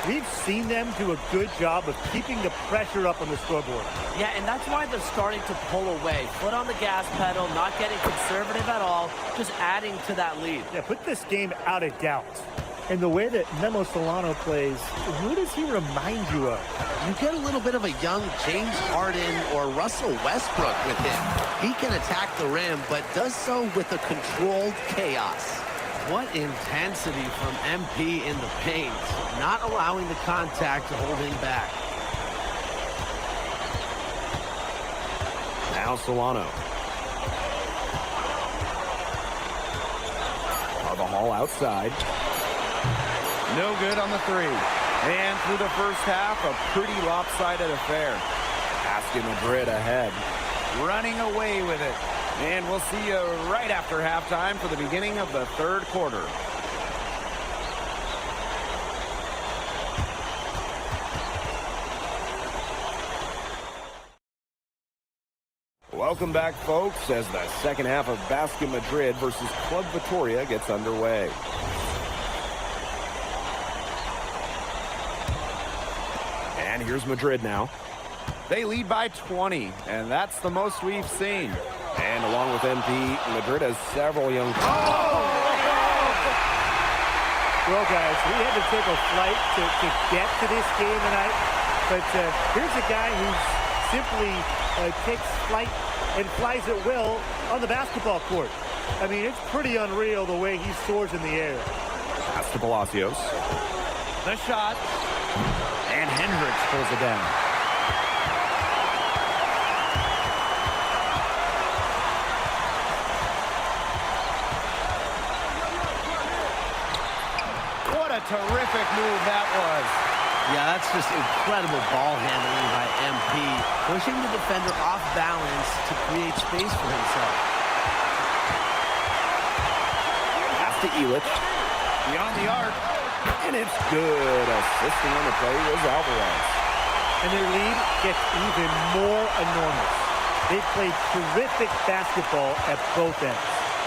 We've seen them do a good job of keeping the pressure up on the scoreboard. Yeah, and that's why they're starting to pull away. Foot on the gas pedal, not getting conservative at all, just adding to that lead. Yeah, put this game out of doubt. And the way that Memo Solano plays, who does he remind you of? You get a little bit of a young James Harden or Russell Westbrook with him. He can attack the rim, but does so with a controlled chaos. What intensity from MP in the paint, not allowing the contact to hold him back. Now Solano. Carvajal outside. No good on the 3. And through the first half, a pretty lopsided affair. Basket Madrid ahead. Running away with it. And we'll see you right after halftime for the beginning of the third quarter. Welcome back, folks, as the second half of Basket Madrid versus Club Vitoria gets underway. And here's Madrid now. They lead by 20, and that's the most we've seen. And along with MP, Madrid has several young... Well, guys, we had to take a flight to get to this game tonight. But here's a guy who simply takes flight and flies at will on the basketball court. I mean, it's pretty unreal the way he soars in the air. Pass to Palacios. The shot. And Hendrix pulls it down. What a terrific move that was. Yeah, that's just incredible ball handling by MP, pushing the defender off balance to create space for himself. Pass to Illich. Beyond the arc. And it's good. Assisting on the play was Alvarez. And their lead gets even more enormous. They played terrific basketball at both ends.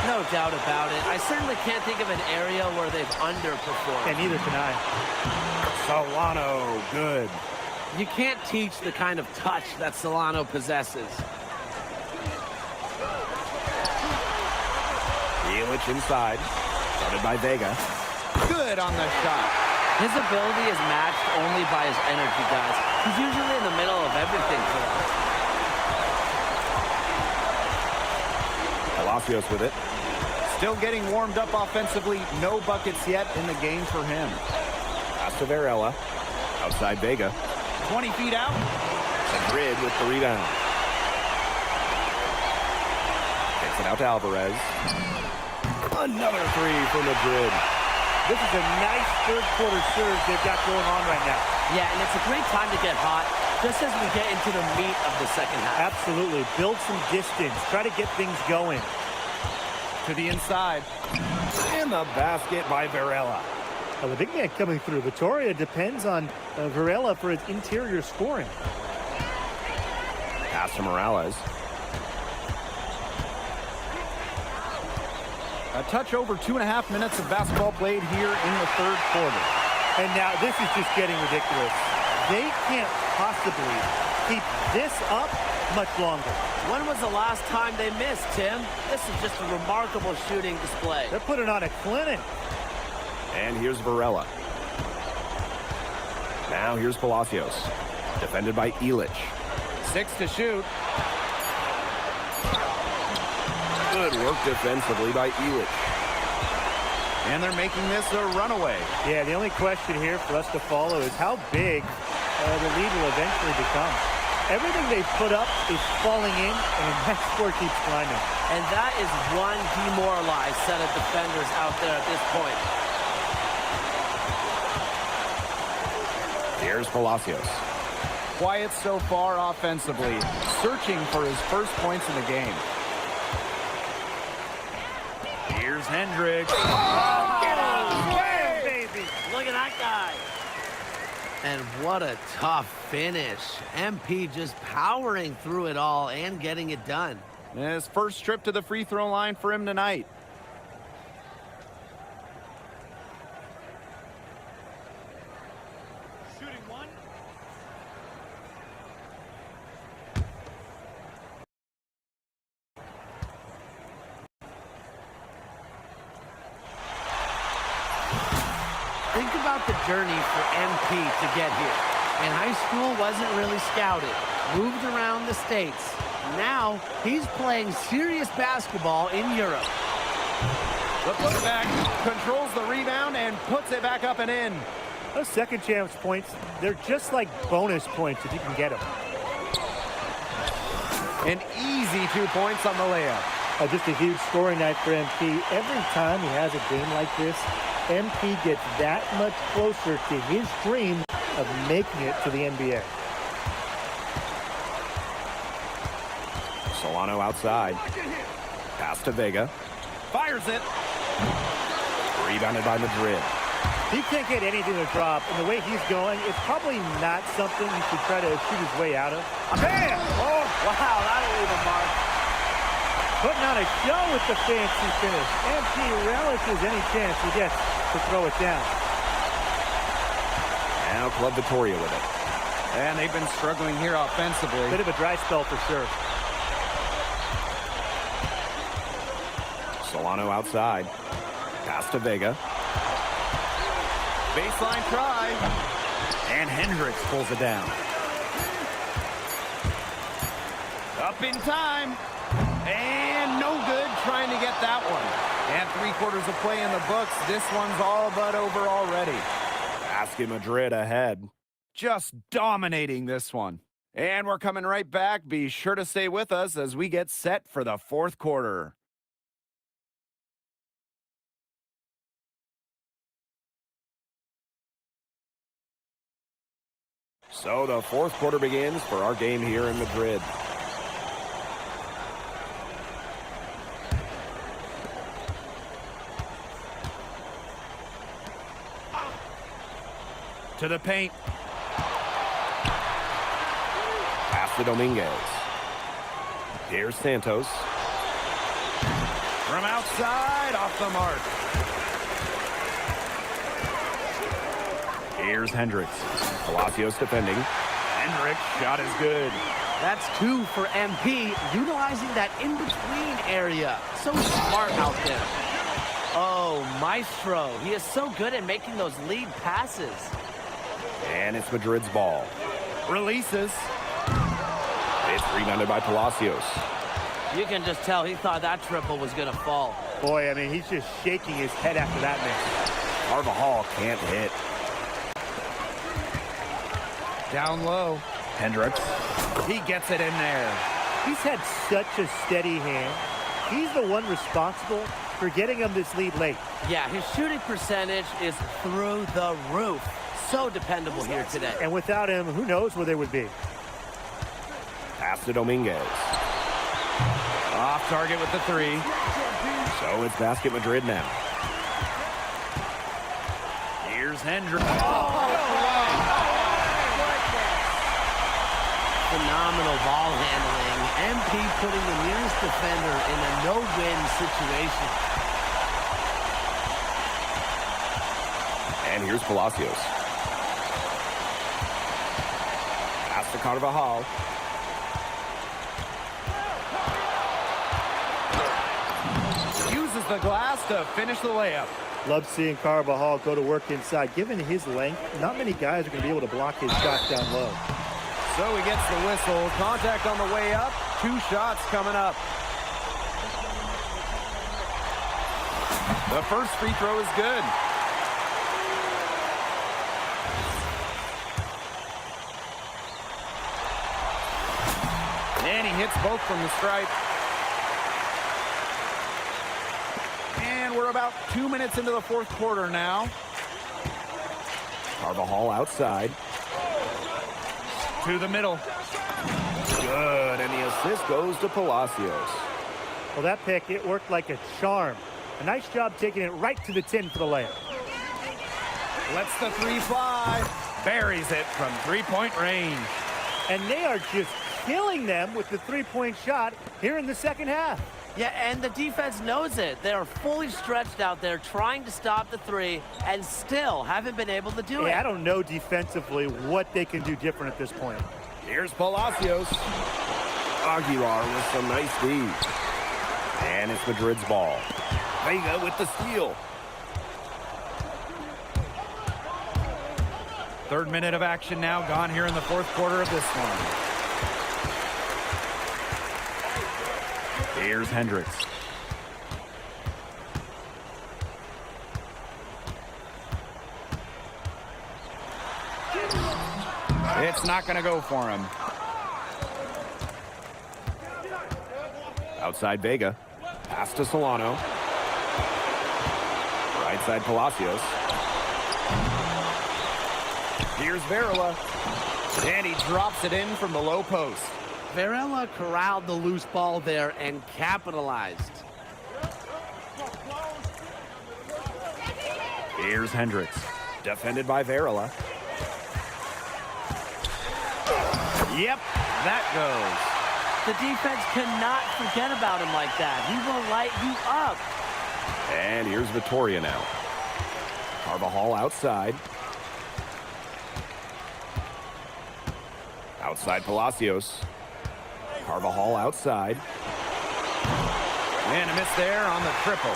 No doubt about it. I certainly can't think of an area where they've underperformed. And neither can I. Solano, good. You can't teach the kind of touch that Solano possesses. Illich inside. Started by Vega. Good on the shot. His ability is matched only by his energy, guys. He's usually in the middle of everything for them. Palacios with it. Still getting warmed up offensively. No buckets yet in the game for him. Pass to Varela. Outside Vega. 20 feet out. Madrid with the rebound. Gets it out to Alvarez. Another 3 for Madrid. This is a nice third quarter surge they've got going on right now. Yeah, and it's a great time to get hot, just as we get into the meat of the second half. Absolutely. Build some distance. Try to get things going. To the inside. And the basket by Varela. Well, the big man coming through. Vitoria depends on Varela for his interior scoring. Pass to Morales. A touch over 2.5 minutes of basketball played here in the third quarter. And now this is just getting ridiculous. They can't possibly keep this up much longer. When was the last time they missed, Tim? This is just a remarkable shooting display. They're putting on a clinic. And here's Varela. Now here's Palacios. Defended by Illich. 6 to shoot. Good work defensively by Illich. And they're making this a runaway. Yeah, the only question here for us to follow is how big the lead will eventually become. Everything they put up is falling in, and that score keeps climbing. And that is one demoralized set of defenders out there at this point. Here's Palacios. quiet so far offensively, searching for his first points in the game. Here's Hendrix. Oh, get out of the way, baby! Look at that guy. And what a tough finish. MP just powering through it all and getting it done. His first trip to the free throw line for him tonight. Shooting one. Think about the journey for MP to get here. In high school, wasn't really scouted. Moved around the States. Now, he's playing serious basketball in Europe. The putback controls the rebound and puts it back up and in. Those second chance points, they're just like bonus points if you can get them. An easy 2 points on the layup. Just a huge scoring night for MP. Every time he has a game like this, MP gets that much closer to his dream of making it to the NBA. Solano outside. Pass to Vega. Fires it. Rebounded by Madrid. He can't get anything to drop, and the way he's going, it's probably not something he should try to shoot his way out of. Bam! Oh, wow, that'll leave a mark. Putting on a show with the fancy finish. MP relishes any chance he gets to throw it down. Now Club Vittoria with it. And they've been struggling here offensively. Bit of a dry spell for sure. Solano outside. Pass to Vega. Baseline try. And Hendrix pulls it down. Up in time. And no good trying to get that one. And 3/4 of play in the books. This one's all but over already. Basket Madrid ahead. Just dominating this one. And we're coming right back. Be sure to stay with us as we get set for the fourth quarter. So the fourth quarter begins for our game here in Madrid. To the paint. Pass to Dominguez. Here's Santos. From outside, off the mark. Here's Hendrix. Palacios defending. Hendrix shot is good. That's 2 for MP, utilizing that in-between area. So smart out there. Oh, Maestro. He is so good at making those lead passes. And it's Madrid's ball. Releases. It's rebounded by Palacios. You can just tell he thought that triple was going to fall. Boy, I mean, he's just shaking his head after that miss. Carvajal can't hit. Down low. Hendrix. He gets it in there. He's had such a steady hand. He's the one responsible for getting him this lead late. Yeah, his shooting percentage is through the roof. So dependable here today. And without him, who knows where they would be. Pass to Dominguez. Off target with the 3. So it's basket Madrid now. Here's Hendrix. Phenomenal ball handling. MP putting the nearest defender in a no-win situation. And here's Palacios. Pass to Carvajal. Uses the glass to finish the layup. Love seeing Carvajal go to work inside. Given his length, not many guys are going to be able to block his shot down low. So he gets the whistle. Contact on the way up. 2 shots coming up. The first free throw is good. And he hits both from the stripe. And we're about 2 minutes into the fourth quarter now. Carvajal outside. To the middle. Good, and the assist goes to Palacios. Well, that pick, it worked like a charm. A nice job taking it right to the tin for the layup. Lets the three fly. Buries it from three-point range. And they are just killing them with the three-point shot here in the second half. Yeah, and the defense knows it. They are fully stretched out there trying to stop the three and still haven't been able to do it. I don't know defensively what they can do different at this point. Here's Palacios. Aguilar with some nice D. And it's Madrid's ball. Vega with the steal. Third minute of action now gone here in the fourth quarter of this one. Here's Hendrix. It's not going to go for him. Outside Vega. Pass to Solano. Right side Palacios. Here's Varela. And he drops it in from the low post. Varela corralled the loose ball there and capitalized. Here's Hendrix. Defended by Varela. Yep, that goes. The defense cannot forget about him like that. He will light you up. And here's Vittoria now. Carvajal outside. Outside Palacios. Carvajal outside. And a miss there on the triple.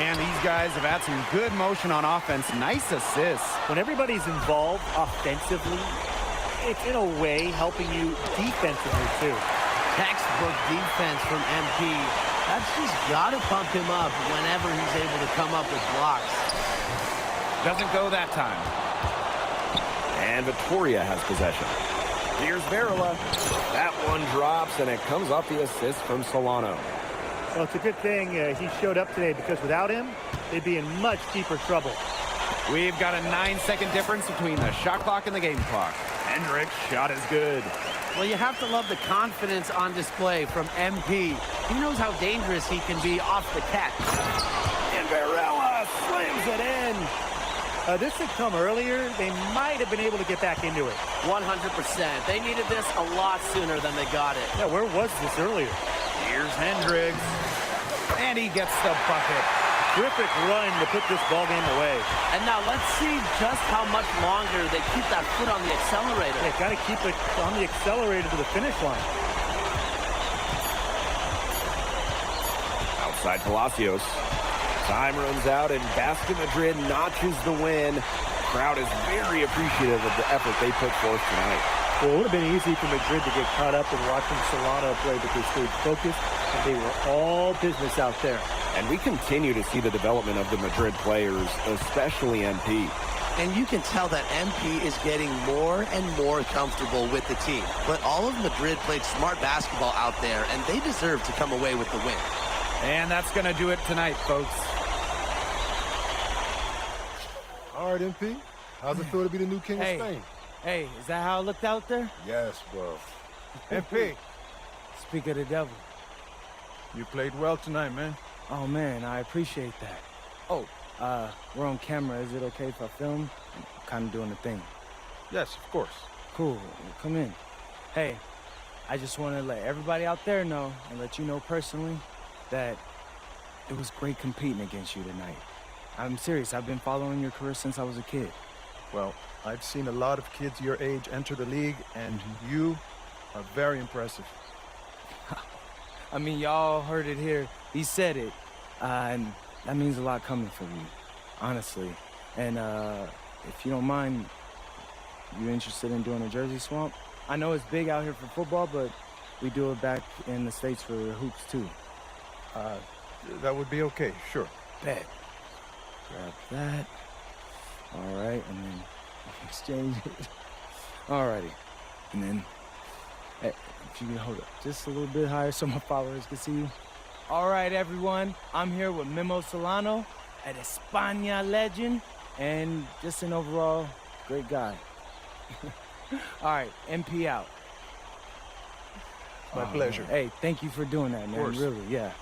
And these guys have had some good motion on offense. Nice assists. When everybody's involved offensively, it's in a way helping you defensively too. Textbook defense from MP. That's just got to pump him up whenever he's able to come up with blocks. Doesn't go that time. And Vittoria has possession. Here's Varela. That one drops, and it comes off the assist from Solano. Well, it's a good thing he showed up today, because without him, they'd be in much deeper trouble. We've got a 9-second difference between the shot clock and the game clock. Hendrix shot is good. Well, you have to love the confidence on display from MP. He knows how dangerous he can be off the catch. And Varela slams it in. This had come earlier. They might have been able to get back into it. 100%. They needed this a lot sooner than they got it. Yeah, where was this earlier? Here's Hendrix. And he gets the bucket. Terrific run to put this ball game away. And now let's see just how much longer they keep that foot on the accelerator. Yeah, got to keep it on the accelerator to the finish line. Outside Palacios. Time runs out, and Basket Madrid notches the win. Crowd is very appreciative of the effort they put forth tonight. Well, it would have been easy for Madrid to get caught up in watching Solano play, but they stayed focused, and they were all business out there. And we continue to see the development of the Madrid players, especially MP. And you can tell that MP is getting more and more comfortable with the team. But all of Madrid played smart basketball out there, and they deserve to come away with the win. And that's going to do it tonight, folks. All right, MP. How's it feel to be the new king of Spain? Hey, is that how it looked out there? Yes, bro. MP. Speak of the devil. You played well tonight, man. Oh, man, I appreciate that. Oh, we're on camera. Is it okay if I film? I'm kind of doing the thing. Yes, of course. Cool. Come in. Hey, I just want to let everybody out there know, and let you know personally, that it was great competing against you tonight. I'm serious. I've been following your career since I was a kid. Well, I've seen a lot of kids your age enter the league, and you are very impressive. I mean, y'all heard it here. He said it. And that means a lot coming from you, honestly. And if you don't mind, you interested in doing a jersey swamp? I know it's big out here for football, but we do it back in the States for hoops, too. That would be okay, sure. Bet. Grab that. All right, and then exchange it. Alrighty. And then, hey, if you can hold up just a little bit higher so my followers can see you. All right, everyone. I'm here with Memo Solano, an España legend, and just an overall great guy. All right, MP out. My pleasure. Man. Hey, thank you for doing that, man. course. Really, yeah.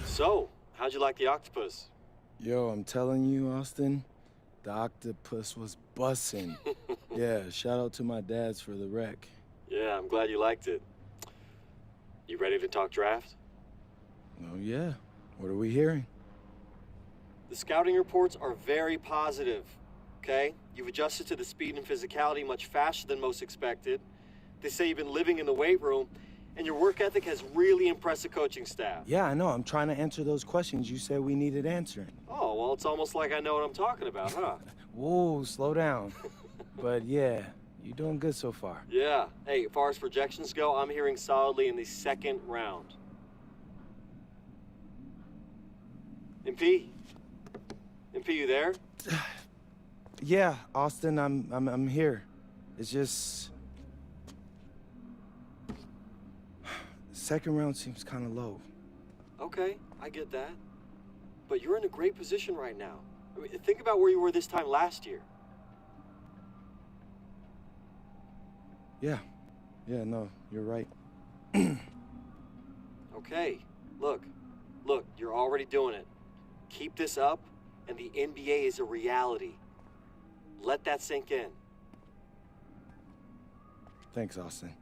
So, how'd you like the octopus? Yo, I'm telling you, Austin, the octopus was bussin'. Yeah, shout out to my dads for the wreck. Yeah, I'm glad you liked it. You ready to talk draft? Oh, yeah. What are we hearing? The scouting reports are very positive, okay? You've adjusted to the speed and physicality much faster than most expected. They say you've been living in the weight room, and your work ethic has really impressed the coaching staff. Yeah, I know. I'm trying to answer those questions you said we needed answering. Oh, well, it's almost like I know what I'm talking about, huh? Whoa, slow down. But yeah, you're doing good so far. Yeah. Hey, as far as projections go, I'm hearing solidly in the second round. MP? MP, you there? Yeah, Austin, I'm here. It's just... Second round seems kind of low. Okay, I get that. But you're in a great position right now. I mean, think about where you were this time last year. Yeah, no, you're right. Okay, look, you're already doing it. Keep this up, and the NBA is a reality. Let that sink in. Thanks, Austin.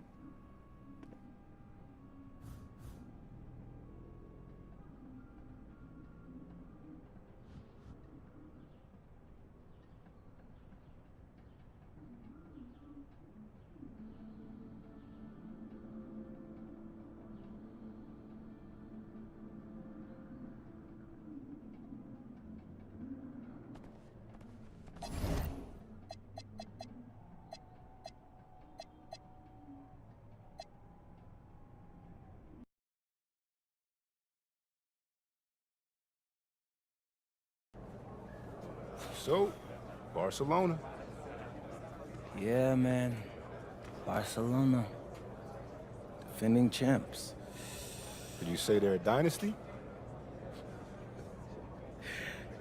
So, Barcelona. Yeah, man. Barcelona. Defending champs. Would you say they're a dynasty?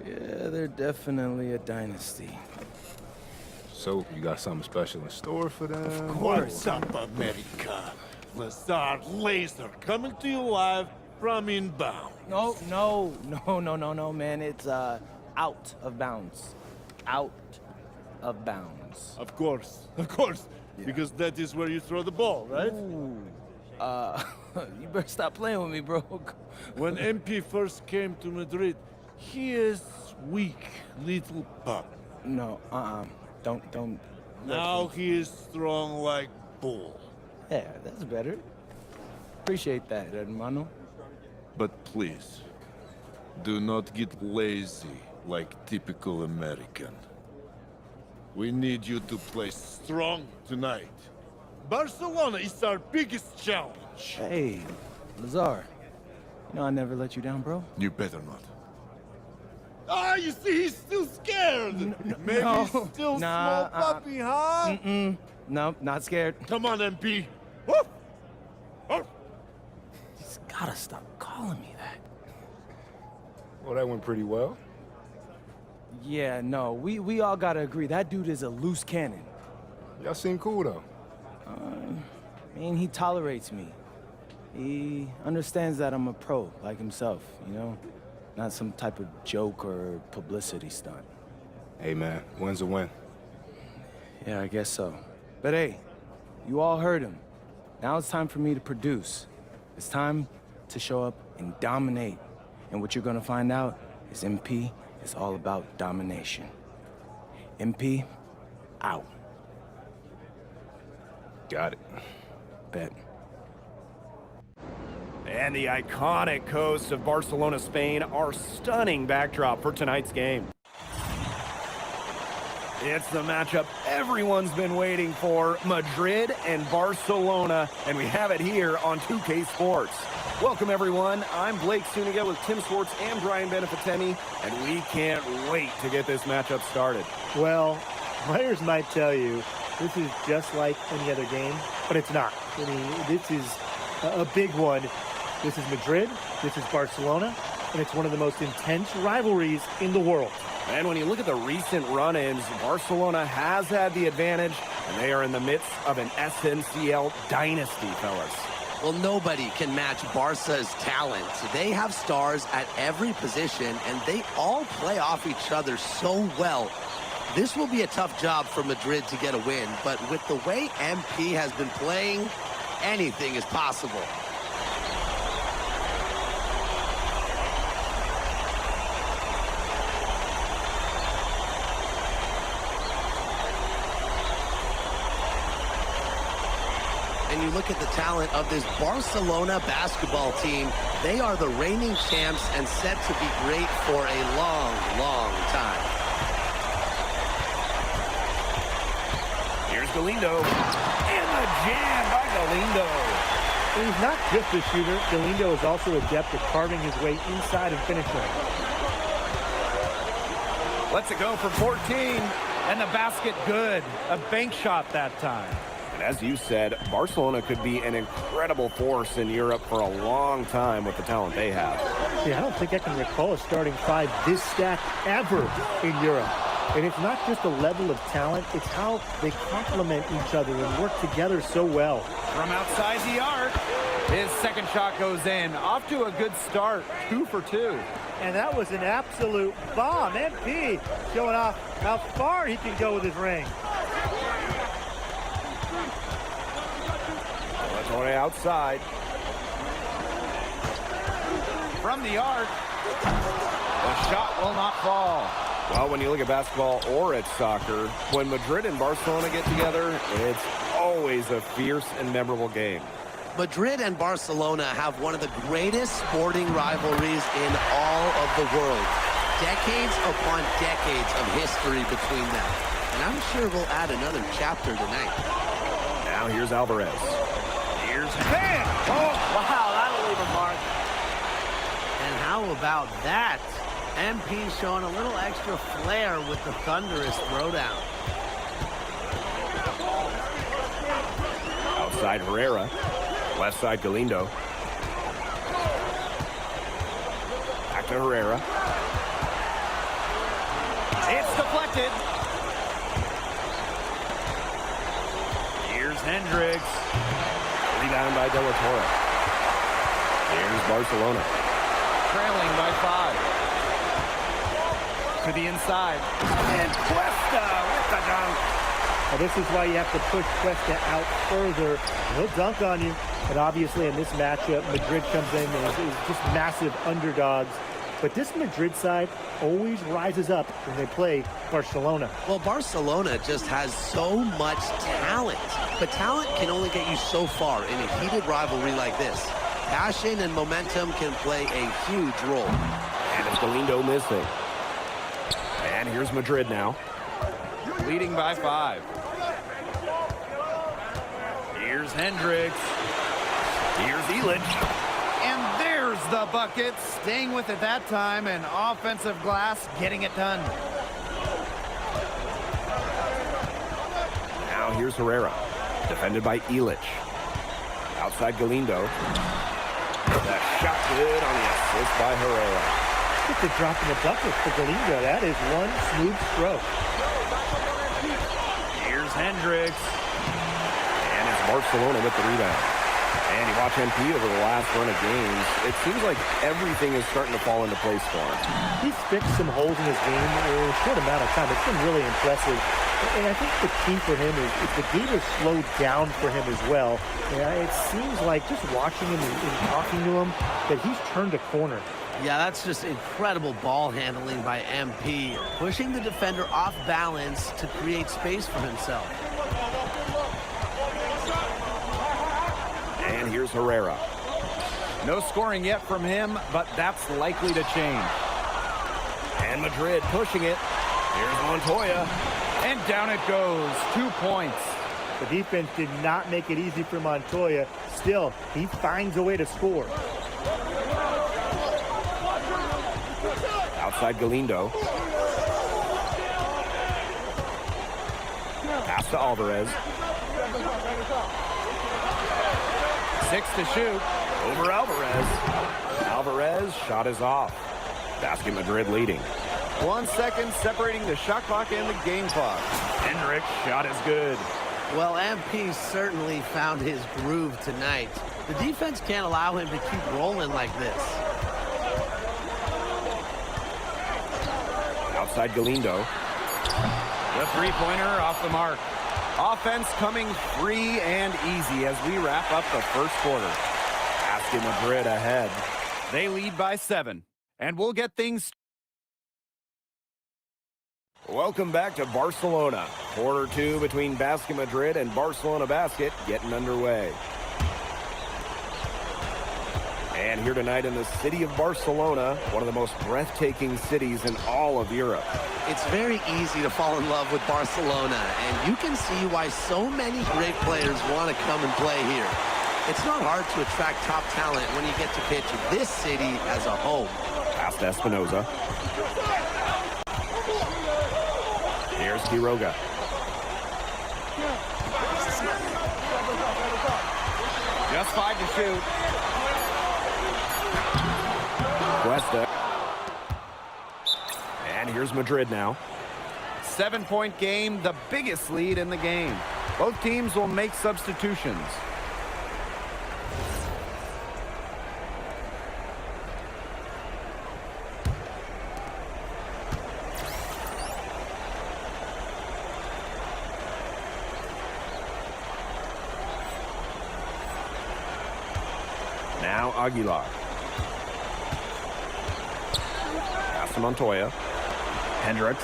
Yeah, they're definitely a dynasty. So, you got something special in store for them? What's up, America? Lazard Laser coming to you live from inbound. No, man. It's, out of bounds. Out of bounds. Of course. Yeah. Because that is where you throw the ball, right? Ooh. You better stop playing with me, bro. When MP first came to Madrid, he is weak little pup. No, don't. Now he is strong like bull. Yeah, that's better. Appreciate that, hermano. But please, do not get lazy like typical American. We need you to play strong tonight. Barcelona is our biggest challenge. Hey, Lazar. You know I never let you down, bro. You better not. Ah, you see, he's still scared. Maybe no, he's still nah, small puppy, huh? No, not scared. Come on, MP. Woof! You just gotta stop calling me that. Well, that went pretty well. Yeah, no, we all gotta agree. That dude is a loose cannon. Y'all seem cool, though. I mean, he tolerates me. He understands that I'm a pro, like himself, you know? Not some type of joke or publicity stunt. Hey, man, win's a win. Yeah, I guess so. But hey, you all heard him. Now it's time for me to produce. It's time to show up and dominate. And what you're gonna find out is MP is all about domination. MP, out. Got it. Bet. And the iconic coast of Barcelona, Spain, our stunning backdrop for tonight's game. It's the matchup everyone's been waiting for, Madrid and Barcelona, and we have it here on 2K Sports. Welcome, everyone. I'm Blake Suniga with Tim Swartz and Brian Benefitemi, and we can't wait to get this matchup started. Well, Players might tell you this is just like any other game, but it's not. I mean, this is a big one. This is Madrid, this is Barcelona, and it's one of the most intense rivalries in the world. And when you look at the recent run-ins, Barcelona has had the advantage, and they are in the midst of an SNCL dynasty, fellas. Well, nobody can match Barca's talent. They have stars at every position, and they all play off each other so well. This will be a tough job for Madrid to get a win, but with the way MP has been playing, anything is possible. And you look at the talent of this Barcelona basketball team, they are the reigning champs and set to be great for a long, long time. Here's Galindo, and the jam by Galindo. And he's not just a shooter. Galindo is also adept at carving his way inside and finishing. Lets it go for 14, and the basket good. A bank shot that time. And as you said, Barcelona could be an incredible force in Europe for a long time with the talent they have. Yeah, I don't think I can recall a starting five this stacked ever in Europe. And it's not just a level of talent, it's how they complement each other and work together so well. From outside the arc, his second shot goes in. Off to a good start, 2 for 2. And that was an absolute bomb. MP showing off how far he can go with his range. Latoya outside. From the arc, the shot will not fall. Well, when you look at basketball or at soccer, when Madrid and Barcelona get together, it's always a fierce and memorable game. Madrid and Barcelona have one of the greatest sporting rivalries in all of the world. Decades upon decades of history between them. And I'm sure we'll add another chapter tonight. Now here's Alvarez. Here's Van. Oh, wow, that'll leave a mark. And how about that? MP showing a little extra flair with the thunderous throwdown. Outside Herrera. Left side Galindo. Back to Herrera. It's deflected. Here's Hendrix. Rebound by De La Torre. Here's Barcelona. Trailing by 5. To the inside. And Cuesta with the dunk. Now, this is why you have to push Cuesta out further. He'll dunk on you. But obviously in this matchup, Madrid comes in and is just massive underdogs. But this Madrid side always rises up when they play Barcelona. Well, Barcelona just has so much talent. But talent can only get you so far in a heated rivalry like this. Passion and momentum can play a huge role. And it's Galindo missing. And here's Madrid now. Leading by 5. Here's Hendrix. Here's Illich. And there's the bucket. Staying with it that time, and offensive glass getting it done. Now here's Herrera. Defended by Illich. Outside Galindo. The shot good on the assist by Herrera. Get the drop in the bucket for Galindo. That is one smooth stroke. Here's Hendrix. And it's Barcelona with the rebound. And you watch MP over the last run of games, it seems like everything is starting to fall into place for him. He's fixed some holes in his game in a short amount of time. It's been really impressive. And I think the key for him is the game has slowed down for him as well. It seems like just watching him and talking to him that he's turned a corner. Yeah, that's just incredible ball handling by MP, pushing the defender off balance to create space for himself. And here's Herrera. No scoring yet from him, but that's likely to change. And Madrid pushing it. Here's Montoya. And down it goes. 2 points. The defense did not make it easy for Montoya. Still, he finds a way to score. Outside Galindo. Pass to Alvarez. 6 to shoot. Over Alvarez. Alvarez, shot is off. Basket Madrid leading. 1 second separating the shot clock and the game clock. Hendrix, shot is good. Well, MP certainly found his groove tonight. The defense can't allow him to keep rolling like this. Outside Galindo. The three-pointer off the mark. Offense coming free and easy as we wrap up the first quarter. Basket Madrid ahead. They lead by 7, and we'll get things. Welcome back to Barcelona. Quarter 2 between Basket Madrid and Barcelona Basket getting underway. And here tonight in the city of Barcelona, one of the most breathtaking cities in all of Europe. It's very easy to fall in love with Barcelona, and you can see why so many great players want to come and play here. It's not hard to attract top talent when you get to pitch this city as a home. Pass to Espinoza. Here's Quiroga. Just 5 to shoot. Cuesta. And here's Madrid now. 7-point game, the biggest lead in the game. Both teams will make substitutions. Now Aguilar. Pass to Montoya. Hendrix.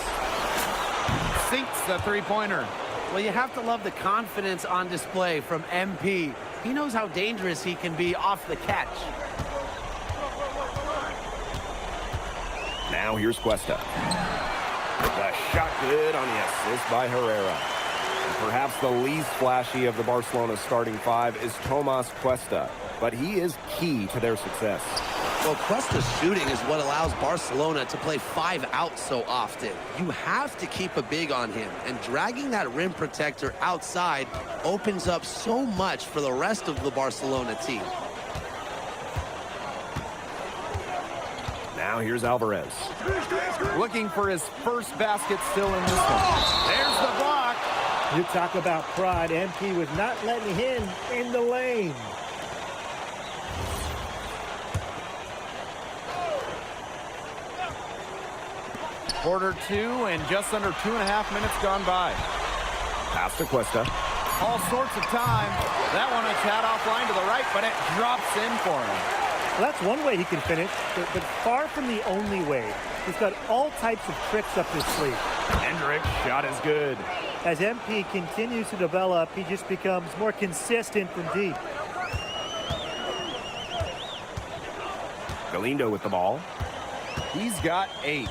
Sinks the three-pointer. Well, you have to love the confidence on display from MP. He knows how dangerous he can be off the catch. Now here's Cuesta. The shot good on the assist by Herrera. And perhaps the least flashy of the Barcelona starting 5 is Tomas Cuesta, but he is key to their success. Well, Cuesta's shooting is what allows Barcelona to play 5 out so often. You have to keep a big on him, and dragging that rim protector outside opens up so much for the rest of the Barcelona team. Now here's Alvarez. Looking for his first basket still in this one. There's the block. You talk about pride. MP was not letting him in the lane. Quarter 2 and just under 2.5 minutes gone by. Pass to Cuesta. All sorts of time. That one a tad offline to the right, but it drops in for him. Well, that's one way he can finish, but far from the only way. He's got all types of tricks up his sleeve. Hendrix, shot is good. As MP continues to develop, he just becomes more consistent from deep. Galindo with the ball. He's got 8.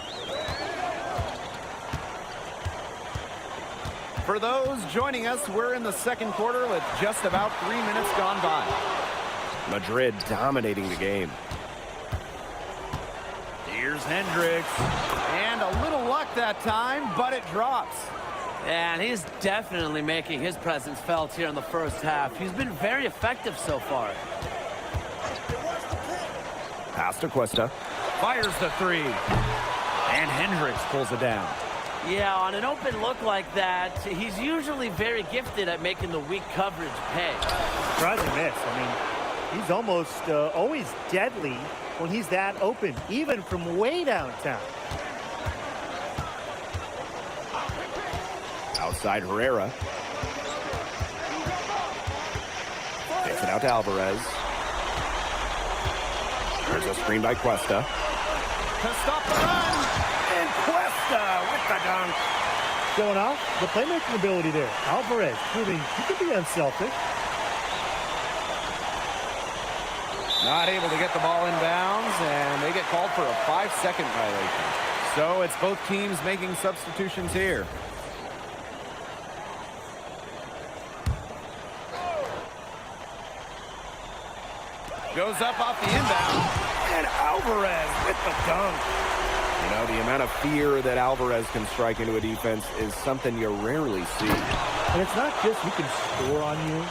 For those joining us, we're in the second quarter with just about 3 minutes gone by. Madrid dominating the game. Here's Hendrix. And a little luck that time, but it drops. And he's definitely making his presence felt here in the first half. He's been very effective so far. Pass to Cuesta. Fires the 3. And Hendrix pulls it down. Yeah, on an open look like that, he's usually very gifted at making the weak coverage pay. Surprising miss. I mean, he's almost always deadly when he's that open, even from way downtown. Outside Herrera. Takes it out to Alvarez. There's a screen by Cuesta. To stop the run. And Cuesta with the dunk. Showing off the playmaking ability there. Alvarez proving he can be unselfish. Not able to get the ball in bounds, and they get called for a 5-second violation. So it's both teams making substitutions here. Goes up off the inbound. And Alvarez with the dunk. You know, the amount of fear that Alvarez can strike into a defense is something you rarely see. And it's not just he can score on you.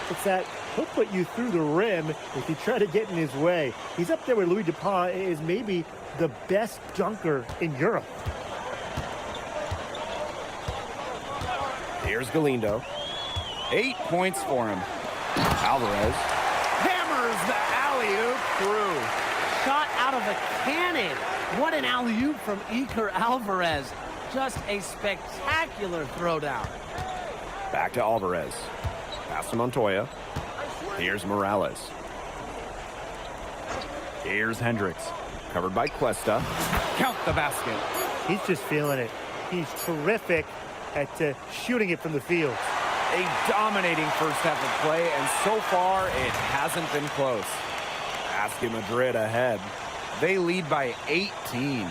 It's that he'll put you through the rim if you try to get in his way. He's up there with Louis Dupont is maybe the best dunker in Europe. Here's Galindo. 8 points for him. Alvarez hammers the alley-oop through. Shot out of a cannon. What an alley-oop from Iker Alvarez. Just a spectacular throwdown. Back to Alvarez. Pass to Montoya. Here's Morales. Here's Hendrix. Covered by Cuesta. Count the basket. He's just feeling it. He's terrific at shooting it from the field. A dominating first half of play, and so far it hasn't been close. Basket Madrid ahead. They lead by 18.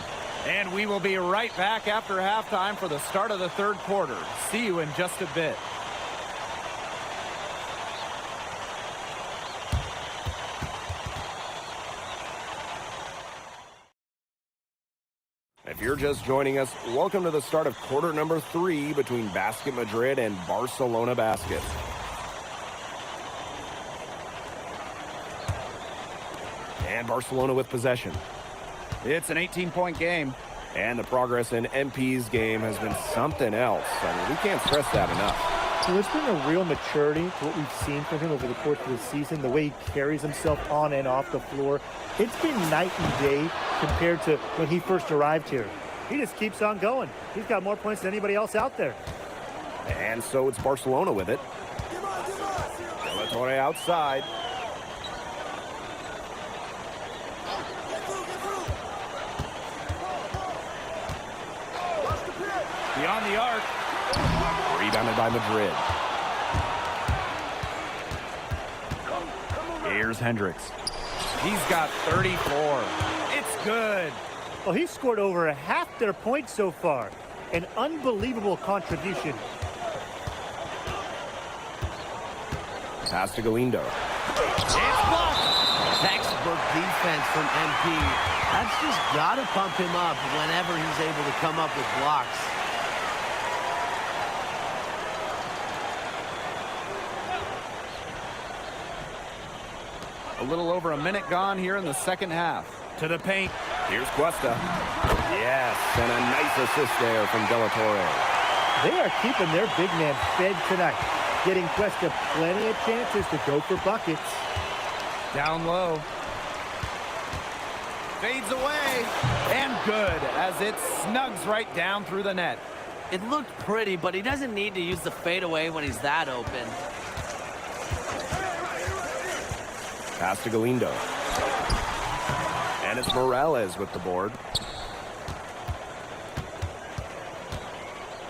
And we will be right back after halftime for the start of the third quarter. See you in just a bit. If you're just joining us, welcome to the start of quarter number 3 between Basket Madrid and Barcelona Basket. And Barcelona with possession. It's an 18-point game. And the progress in MP's game has been something else. I mean, we can't stress that enough. So there's been a real maturity to what we've seen from him over the course of the season, the way he carries himself on and off the floor. It's been night and day compared to when he first arrived here. He just keeps on going. He's got more points than anybody else out there. And so it's Barcelona with it. Torre outside. Beyond the arc. Rebounded by Madrid. Here's Hendrix. He's got 34. It's good. Well, he's scored over half their points so far. An unbelievable contribution. Pass to Galindo. It's blocked. Textbook defense from MP. That's just got to pump him up whenever he's able to come up with blocks. A little over a minute gone here in the second half. To the paint. Here's Cuesta. Yes, and a nice assist there from De La Torre. They are keeping their big man fed tonight, getting Cuesta plenty of chances to go for buckets. Down low. Fades away. And good, as it snugs right down through the net. It looked pretty, but he doesn't need to use the fadeaway when he's that open. Pass to Galindo. And it's Morales with the board.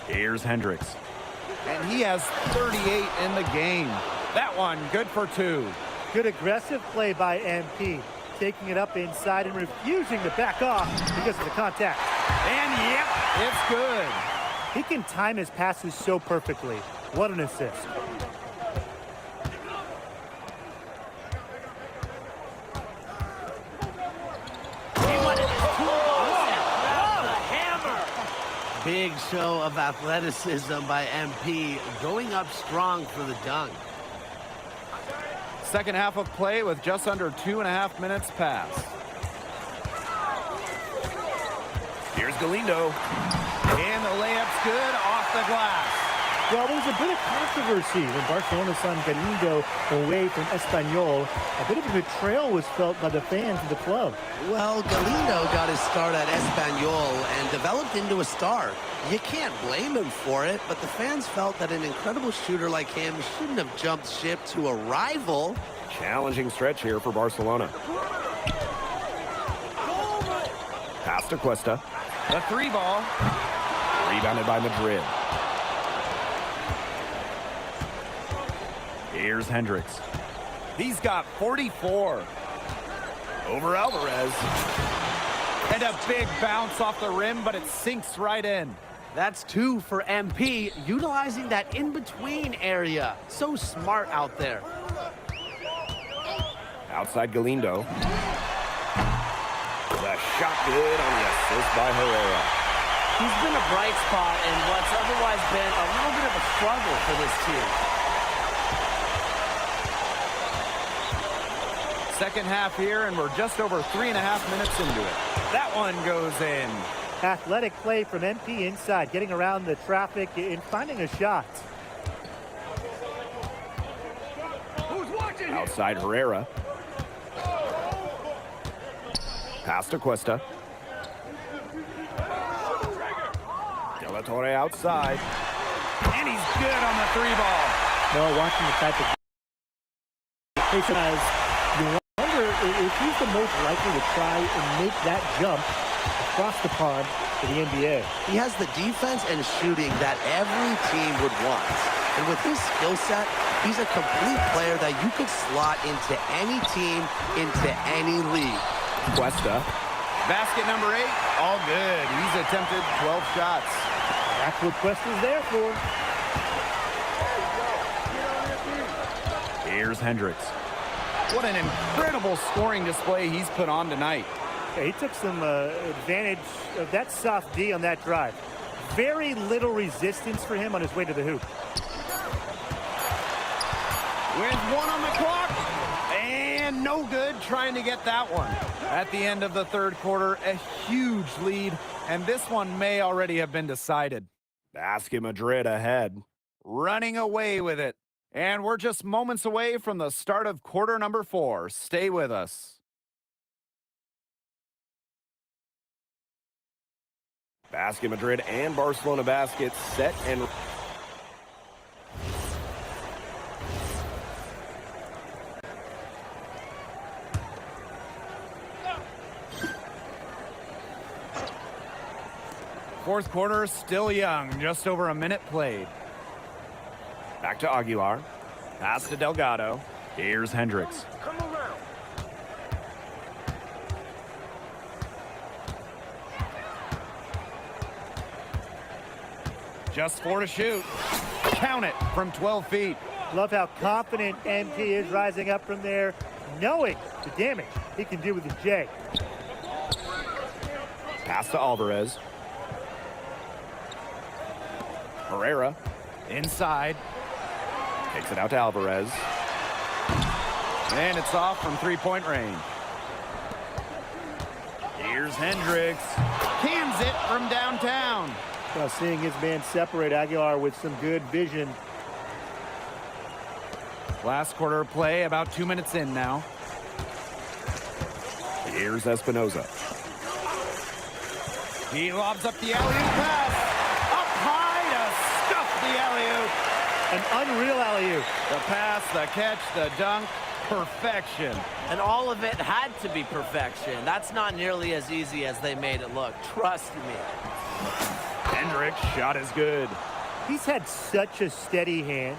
Here's Hendrix. And he has 38 in the game. That one, good for 2. Good aggressive play by MP, taking it up inside and refusing to back off because of the contact. And yep, it's good. He can time his passes so perfectly. What an assist. Big show of athleticism by MP, going up strong for the dunk. Second half of play with just under 2.5 minutes passed. Here's Galindo. And the layup's good off the glass. Well, there was a bit of controversy when Barcelona signed Galindo away from Espanyol. A bit of a betrayal was felt by the fans of the club. Well, Galindo got his start at Espanyol and developed into a star. You can't blame him for it, but the fans felt that an incredible shooter like him shouldn't have jumped ship to a rival. Challenging stretch here for Barcelona. Pass to Cuesta. The 3 ball. Rebounded by Madrid. Here's Hendrix. He's got 44. Over Alvarez. And a big bounce off the rim, but it sinks right in. That's 2 for MP, utilizing that in-between area. So smart out there. Outside Galindo. The shot good on the assist by Herrera. He's been a bright spot in what's otherwise been a little bit of a struggle for this team. Second half here, and we're just over 3.5 minutes into it. That one goes in. Athletic play from MP inside, getting around the traffic and finding a shot. Outside Herrera. Pass to Cuesta. De La Torre outside. And he's good on the 3-ball. No, watching the type of you wonder if he's the most likely to try and make that jump across the pond to the NBA. He has the defense and shooting that every team would want. And with his skill set, he's a complete player that you could slot into any team, into any league. Cuesta. Basket number 8, all good. He's attempted 12 shots. That's what Cuesta's there for. Here's Hendrix. What an incredible scoring display he's put on tonight. Yeah, he took some advantage of that soft D on that drive. Very little resistance for him on his way to the hoop. With 1 on the clock, and no good trying to get that one. At the end of the third quarter, a huge lead, and this one may already have been decided. Basket Madrid ahead. Running away with it. And we're just moments away from the start of quarter number 4. Stay with us. Basket Madrid and Barcelona baskets set and... Fourth quarter still young, just over a minute played. Back to Aguilar. Pass to Delgado. Here's Hendrix. Come around. Just 4 to shoot. Count it from 12 feet. Love how confident MP is rising up from there, knowing the damage he can do with the J. Pass to Alvarez. Herrera. Inside. Takes it out to Alvarez. And it's off from 3-point range. Here's Hendrix. Cans it from downtown. Well, seeing his man separate Aguilar with some good vision. Last quarter of play, about 2 minutes in now. Here's Espinoza. He lobs up the alley-oop pass. Up high to stuff the alley-oop. An unreal alley-oop. The pass, the catch, the dunk, perfection. And all of it had to be perfection. That's not nearly as easy as they made it look. Trust me. Hendrix shot is good. He's had such a steady hand.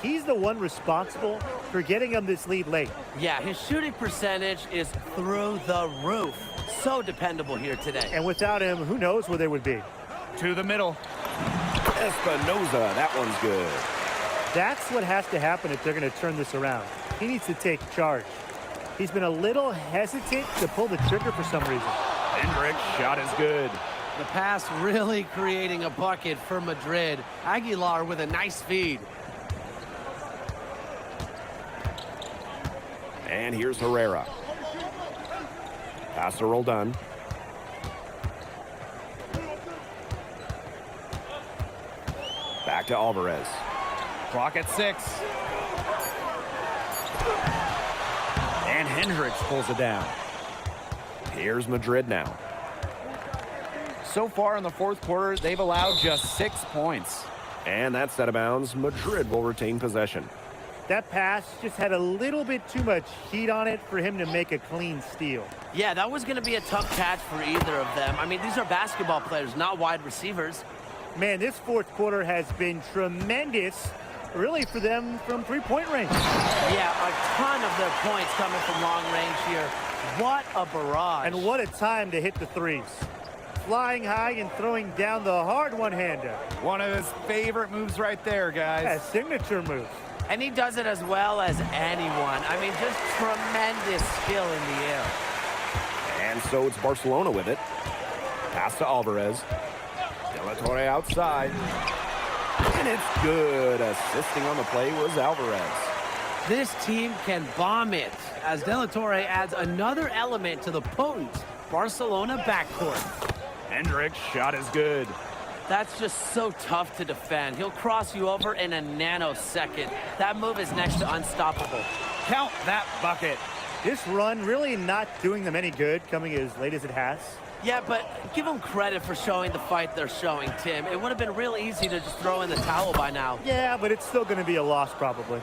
He's the one responsible for getting him this lead late. Yeah, his shooting percentage is through the roof. So dependable here today. And without him, who knows where they would be. To the middle. Espinoza, that one's good. That's what has to happen if they're going to turn this around. He needs to take charge. He's been a little hesitant to pull the trigger for some reason. Hendrix shot is good. The pass really creating a bucket for Madrid. Aguilar with a nice feed. And here's Herrera. Pass to Roldan. Back to Alvarez. Clock at 6. And Hendrix pulls it down. Here's Madrid now. So far in the fourth quarter, they've allowed just 6 points. And that's out of bounds. Madrid will retain possession. That pass just had a little bit too much heat on it for him to make a clean steal. Yeah, that was going to be a tough catch for either of them. I mean, these are basketball players, not wide receivers. Man, this fourth quarter has been tremendous, really, for them from three-point range. Yeah, a ton of their points coming from long range here. What a barrage. And what a time to hit the threes. Flying high and throwing down the hard one-hander. One of his favorite moves right there, guys. A signature move. And he does it as well as anyone. I mean, just tremendous skill in the air. And so it's Barcelona with it. Pass to Alvarez. De La Torre outside. And it's good. Assisting on the play was Alvarez. This team can bomb it as De La Torre adds another element to the potent Barcelona backcourt. Hendrix shot is good. That's just so tough to defend. He'll cross you over in a nanosecond. That move is next to unstoppable. Count that bucket. This run really not doing them any good, coming as late as it has. Yeah, but give them credit for showing the fight they're showing, Tim. It would have been real easy to just throw in the towel by now. Yeah, but it's still going to be a loss probably.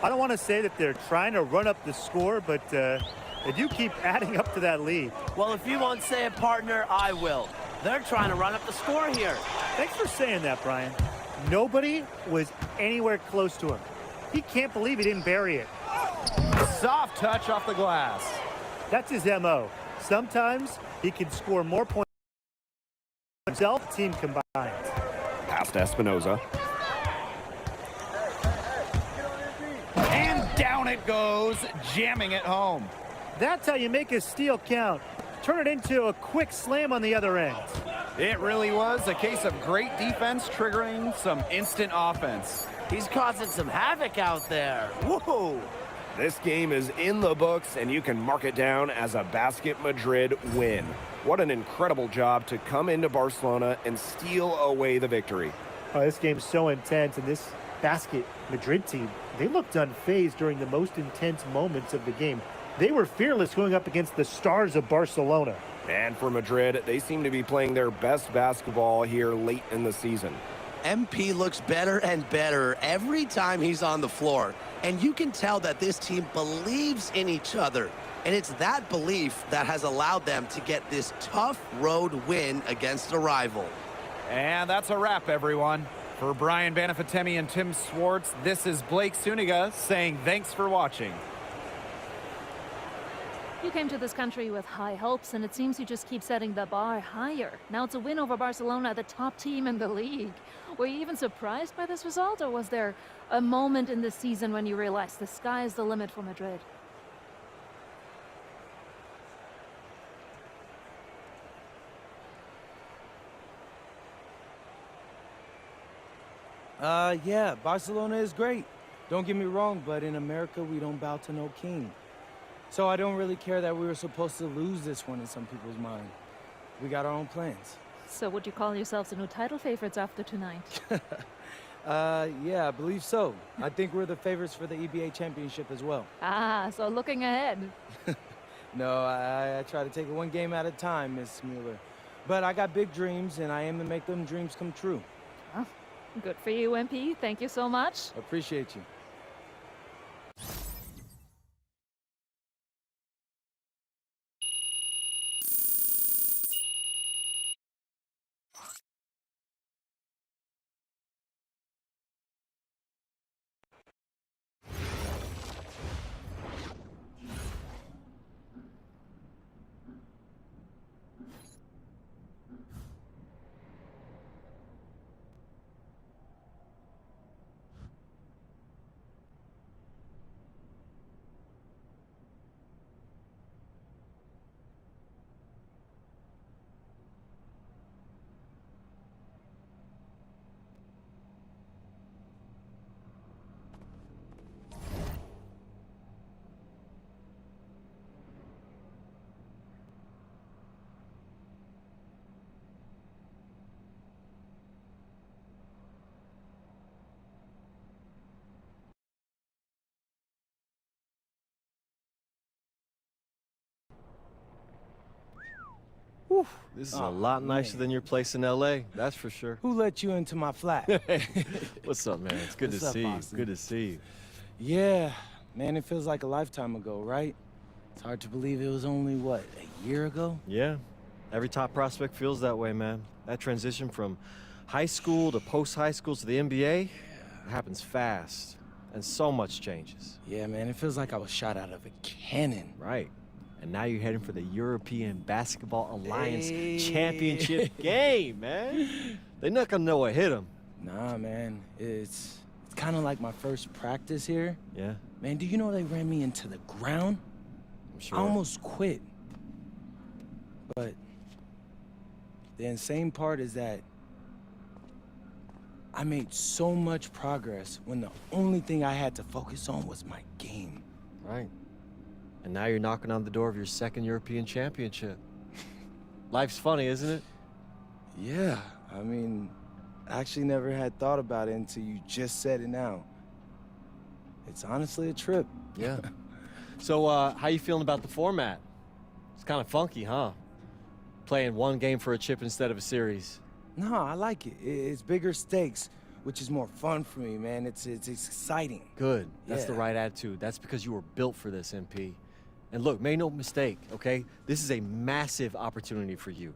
I don't want to say that they're trying to run up the score, but they do keep adding up to that lead. Well, if you won't say it, partner, I will. They're trying to run up the score here. Thanks for saying that, Brian. Nobody was anywhere close to him. He can't believe he didn't bury it. Soft touch off the glass. That's his MO. Sometimes he can score more points himself, team combined. Pass to Espinoza. And down it goes, jamming it home. That's how you make a steal count. Turn it into a quick slam on the other end. It really was a case of great defense triggering some instant offense. He's causing some havoc out there. Whoa! This game is in the books, and you can mark it down as a Basket Madrid win. What an incredible job to come into Barcelona and steal away the victory. Oh, this game's so intense, and this Basket Madrid team, they looked unfazed during the most intense moments of the game. They were fearless going up against the stars of Barcelona. And for Madrid, they seem to be playing their best basketball here late in the season. MP looks better and better every time he's on the floor. And you can tell that this team believes in each other. And it's that belief that has allowed them to get this tough road win against a rival. And that's a wrap, everyone. For Brian Banafitemi and Tim Swartz, this is Blake Suniga saying thanks for watching. You came to this country with high hopes, and it seems you just keep setting the bar higher. Now it's a win over Barcelona, the top team in the league. Were you even surprised by this result, or was there a moment in this season when you realized the sky is the limit for Madrid? Yeah, Barcelona is great. Don't get me wrong, but in America, we don't bow to no king. So I don't really care that we were supposed to lose this one in some people's mind. We got our own plans. So would you call yourselves the new title favorites after tonight? Yeah, I believe so. I think we're the favorites for the EBA championship as well. Ah, so looking ahead. No, I try to take it one game at a time, Miss Mueller. But I got big dreams, and I aim to make them dreams come true. Huh? Good for you, MP. Thank you so much. Appreciate you. Whew, this is a lot nicer than your place in LA, that's for sure. Who let you into my flat? What's up, man? It's good to see you. Good to see you. Yeah, man, it feels like a lifetime ago, right? It's hard to believe it was only, what, a year ago? Yeah, every top prospect feels that way, man. That transition from high school to post-high school to the NBA, it happens fast, and so much changes. Yeah, man, it feels like I was shot out of a cannon. Right. And now you're heading for the European Basketball Alliance Championship game, man. They're not gonna know what hit them. Nah, man, it's kind of like my first practice here. Yeah. Man, do you know they ran me into the ground? I'm sure. I almost quit. But the insane part is that I made so much progress when the only thing I had to focus on was my game. Right. And now you're knocking on the door of your second European championship. Life's funny, isn't it? Yeah, I mean, I actually never had thought about it until you just said it now. It's honestly a trip. Yeah. So, how you feeling about the format? It's kind of funky, huh? Playing one game for a chip instead of a series. No, I like it. It's bigger stakes, which is more fun for me, man. It's exciting. Good. That's the Yeah. right attitude. That's because you were built for this, MP. And look, make no mistake, okay? This is a massive opportunity for you.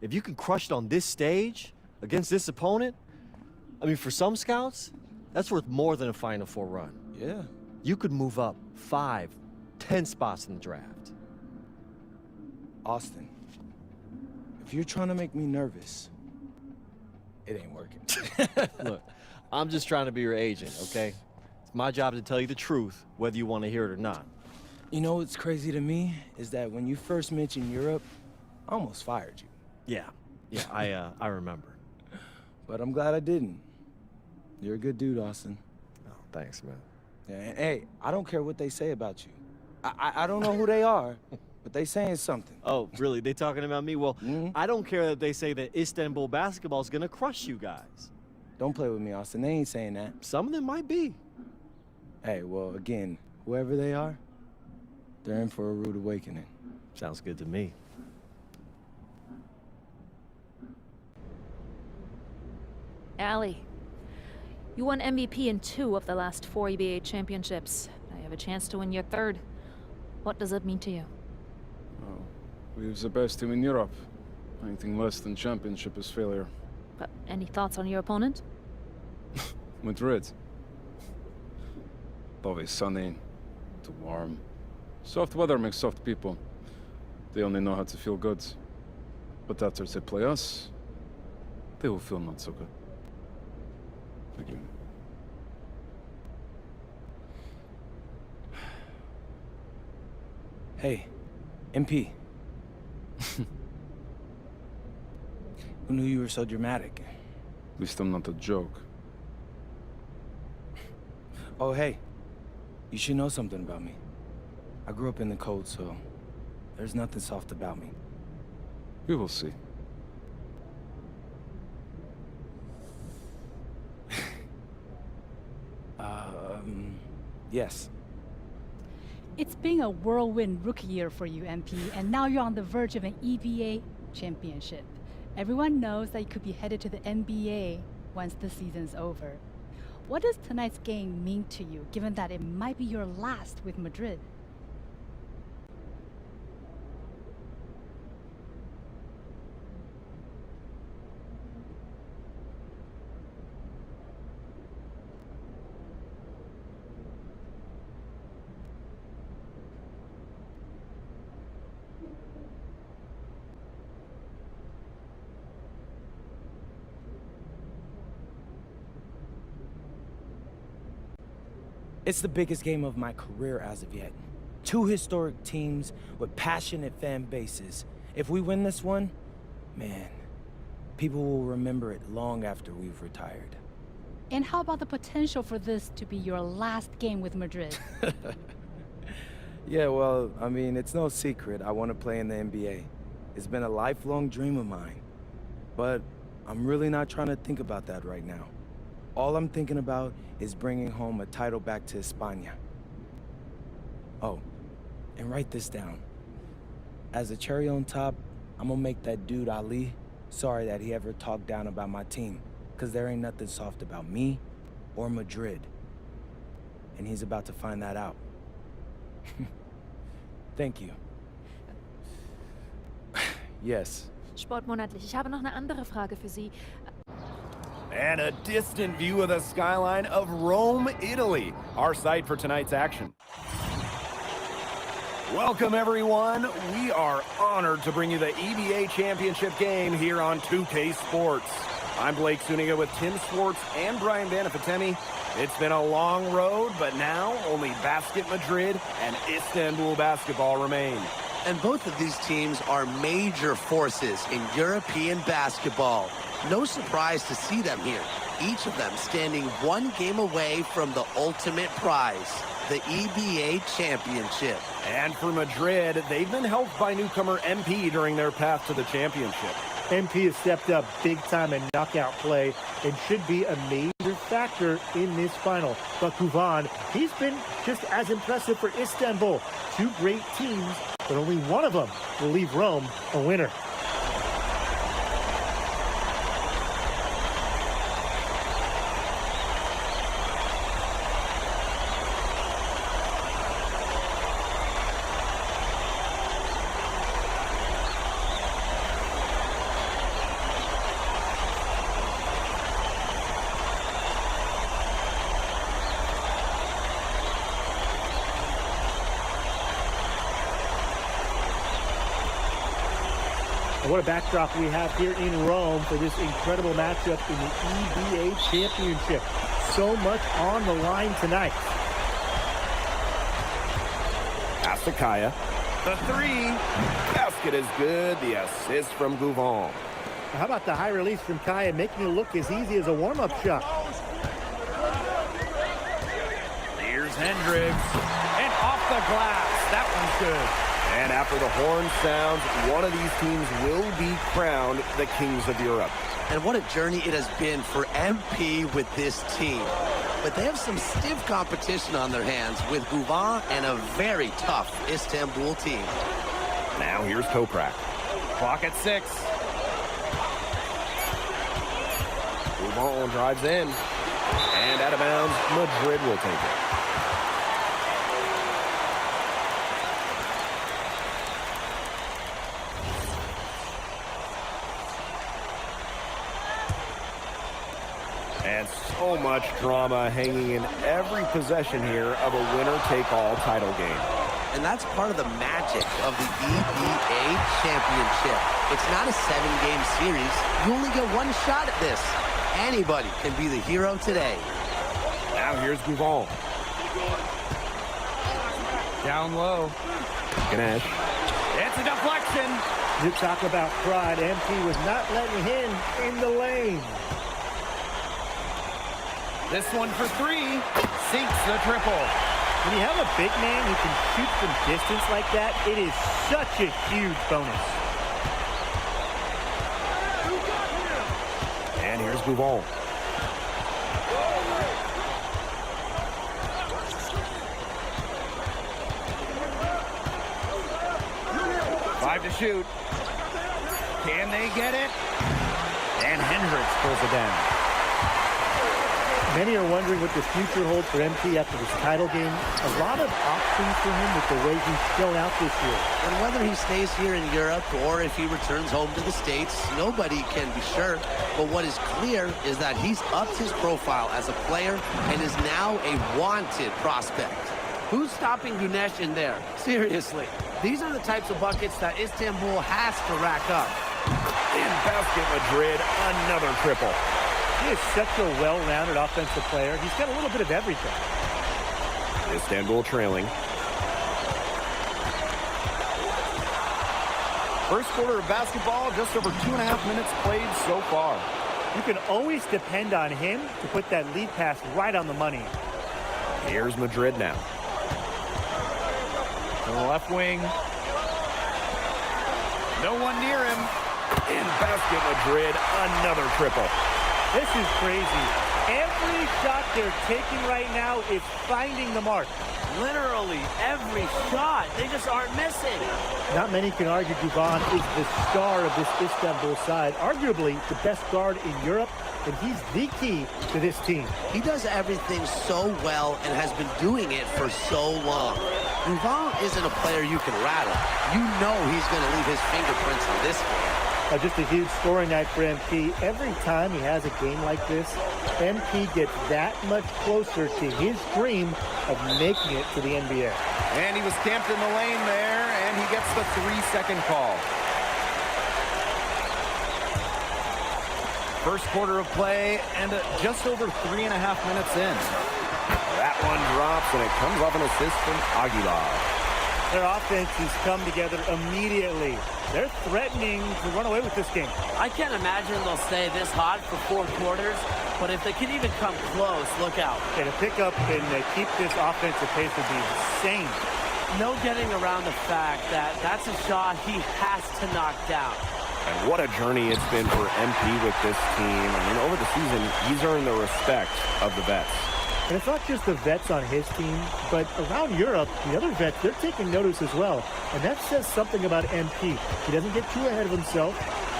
If you can crush it on this stage against this opponent, I mean, for some scouts, that's worth more than a Final Four run. Yeah. You could move up 5, 10 spots in the draft. Austin, if you're trying to make me nervous, it ain't working. Look, I'm just trying to be your agent, okay? It's my job to tell you the truth, whether you want to hear it or not. You know what's crazy to me is that when you first mentioned Europe, I almost fired you. Yeah, I remember. But I'm glad I didn't. You're a good dude, Austin. Oh, thanks, man. Yeah, and hey, I don't care what they say about you. I don't know who they are, but they saying something. Oh, really? They talking about me? Well, I don't care that they say that Istanbul basketball is gonna crush you guys. Don't play with me, Austin. They ain't saying that. Some of them might be. Hey, well, again, whoever they are, they're in for a rude awakening. Sounds good to me. Allie, you won MVP in 2 of the last 4 EBA championships. Now you have a chance to win your 3rd. What does it mean to you? Oh, we're the best team in Europe. Anything less than championship is failure. But any thoughts on your opponent? Madrid. Always sunny, too warm. Soft weather makes soft people. They only know how to feel good. But after they play us, they will feel not so good. Thank you. Hey, MP. Who knew you were so dramatic? At least I'm not a joke. Oh, hey. You should know something about me. I grew up in the cold, so there's nothing soft about me. We will see. Yes. It's been a whirlwind rookie year for you, MP, and now you're on the verge of an EVA championship. Everyone knows that you could be headed to the NBA once the season's over. What does tonight's game mean to you, given that it might be your last with Madrid? It's the biggest game of my career as of yet. 2 historic teams with passionate fan bases. If we win this one, man, people will remember it long after we've retired. And how about the potential for this to be your last game with Madrid? Yeah, well, I mean, it's no secret I want to play in the NBA. It's been a lifelong dream of mine. But I'm really not trying to think about that right now. All I'm thinking about is bringing home a title back to España. Oh, and write this down. As a cherry on top, I'm gonna make that dude Ali sorry that he ever talked down about my team, because there ain't nothing soft about me or Madrid. And he's about to find that out. Thank you. Yes. Sportmonatlich, ich habe noch eine andere Frage für Sie. And a distant view of the skyline of Rome, Italy, our site for tonight's action. Welcome, everyone. We are honored to bring you the EBA Championship game here on 2K Sports. I'm Blake Suniga with Tim Swartz and Brian Banafitemi. It's been a long road, but now only Basket Madrid and Istanbul basketball remain. And both of these teams are major forces in European basketball. No surprise to see them here. Each of them standing one game away from the ultimate prize, the EBA championship. And for Madrid, they've been helped by newcomer MP during their path to the championship. MP has stepped up big time in knockout play and should be a major factor in this final. But Guvan, he's been just as impressive for Istanbul. Two great teams, but only one of them will leave Rome a winner. What a backdrop we have here in Rome for this incredible matchup in the EBA Championship. So much on the line tonight. Pass to Kaya. The three. Basket is good. The assist from Guvan. How about the high release from Kaya, making it look as easy as a warm-up shot? Here's Hendrix. And off the glass. That one's good. And after the horn sounds, one of these teams will be crowned the Kings of Europe. And what a journey it has been for MP with this team. But they have some stiff competition on their hands with Guvan and a very tough Istanbul team. Now here's Toprak. Clock at 6. Guvan drives in. And out of bounds, Madrid will take it. And so much drama hanging in every possession here of a winner-take-all title game. And that's part of the magic of the EBA championship. It's not a 7-game series. You only get one shot at this. Anybody can be the hero today. Now here's Guvan. Down low. Ganesh. It's a deflection. You talk about pride. MP was not letting him in the lane. This one for 3. Sinks the triple. When you have a big man who can shoot from distance like that, it is such a huge bonus. And here's Guvan. Five to shoot. Can they get it? And Hendrix pulls it down. Many are wondering what the future holds for MP after this title game. A lot of options for him with the way he's shown out this year. And whether he stays here in Europe or if he returns home to the States, nobody can be sure. But what is clear is that he's upped his profile as a player and is now a wanted prospect. Who's stopping Ganesh in there? Seriously. These are the types of buckets that Istanbul has to rack up. In basket Madrid, another triple. He is such a well-rounded offensive player. He's got a little bit of everything. Istanbul trailing. First quarter of basketball, just over 2.5 minutes played so far. You can always depend on him to put that lead pass right on the money. Here's Madrid now. To the left wing. No one near him. In basket Madrid, another triple. This is crazy. Every shot they're taking right now is finding the mark. Literally every shot. They just aren't missing. Not many can argue Guvan is the star of this Istanbul side. Arguably the best guard in Europe, and he's the key to this team. He does everything so well and has been doing it for so long. Guvan isn't a player you can rattle. You know he's going to leave his fingerprints on this game. Just a huge scoring night for MP. Every time he has a game like this, MP gets that much closer to his dream of making it to the NBA. And he was camped in the lane there, and he gets the 3-second call. First quarter of play, and just over 3.5 minutes in. That one drops, and it comes off an assist from Aguilar. Their offense has come together immediately. They're threatening to run away with this game. I can't imagine they'll stay this hot for 4 quarters, but if they can even come close, look out. And to pick up and keep this offensive pace would be insane. No getting around the fact that that's a shot he has to knock down. And what a journey it's been for MP with this team. I mean, over the season, he's earned the respect of the vets. And it's not just the vets on his team, but around Europe, the other vets, they're taking notice as well. And that says something about MP. He doesn't get too ahead of himself,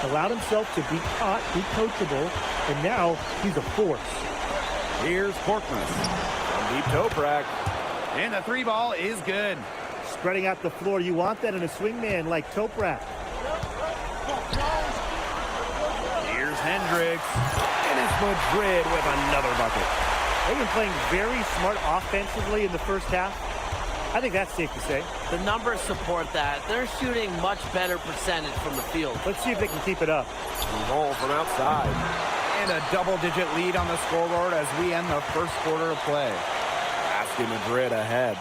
allowed himself to be caught, be coachable, and now he's a force. Here's Porkmas from deep Toprak. And the 3 ball is good. Spreading out the floor, you want that in a swingman like Toprak. Here's Hendrix. And it's Madrid with another bucket. They've been playing very smart offensively in the first half. I think that's safe to say. The numbers support that. They're shooting much better percentage from the field. Let's see if they can keep it up. Ball from outside. And a double-digit lead on the scoreboard as we end the first quarter of play. Basket Madrid ahead.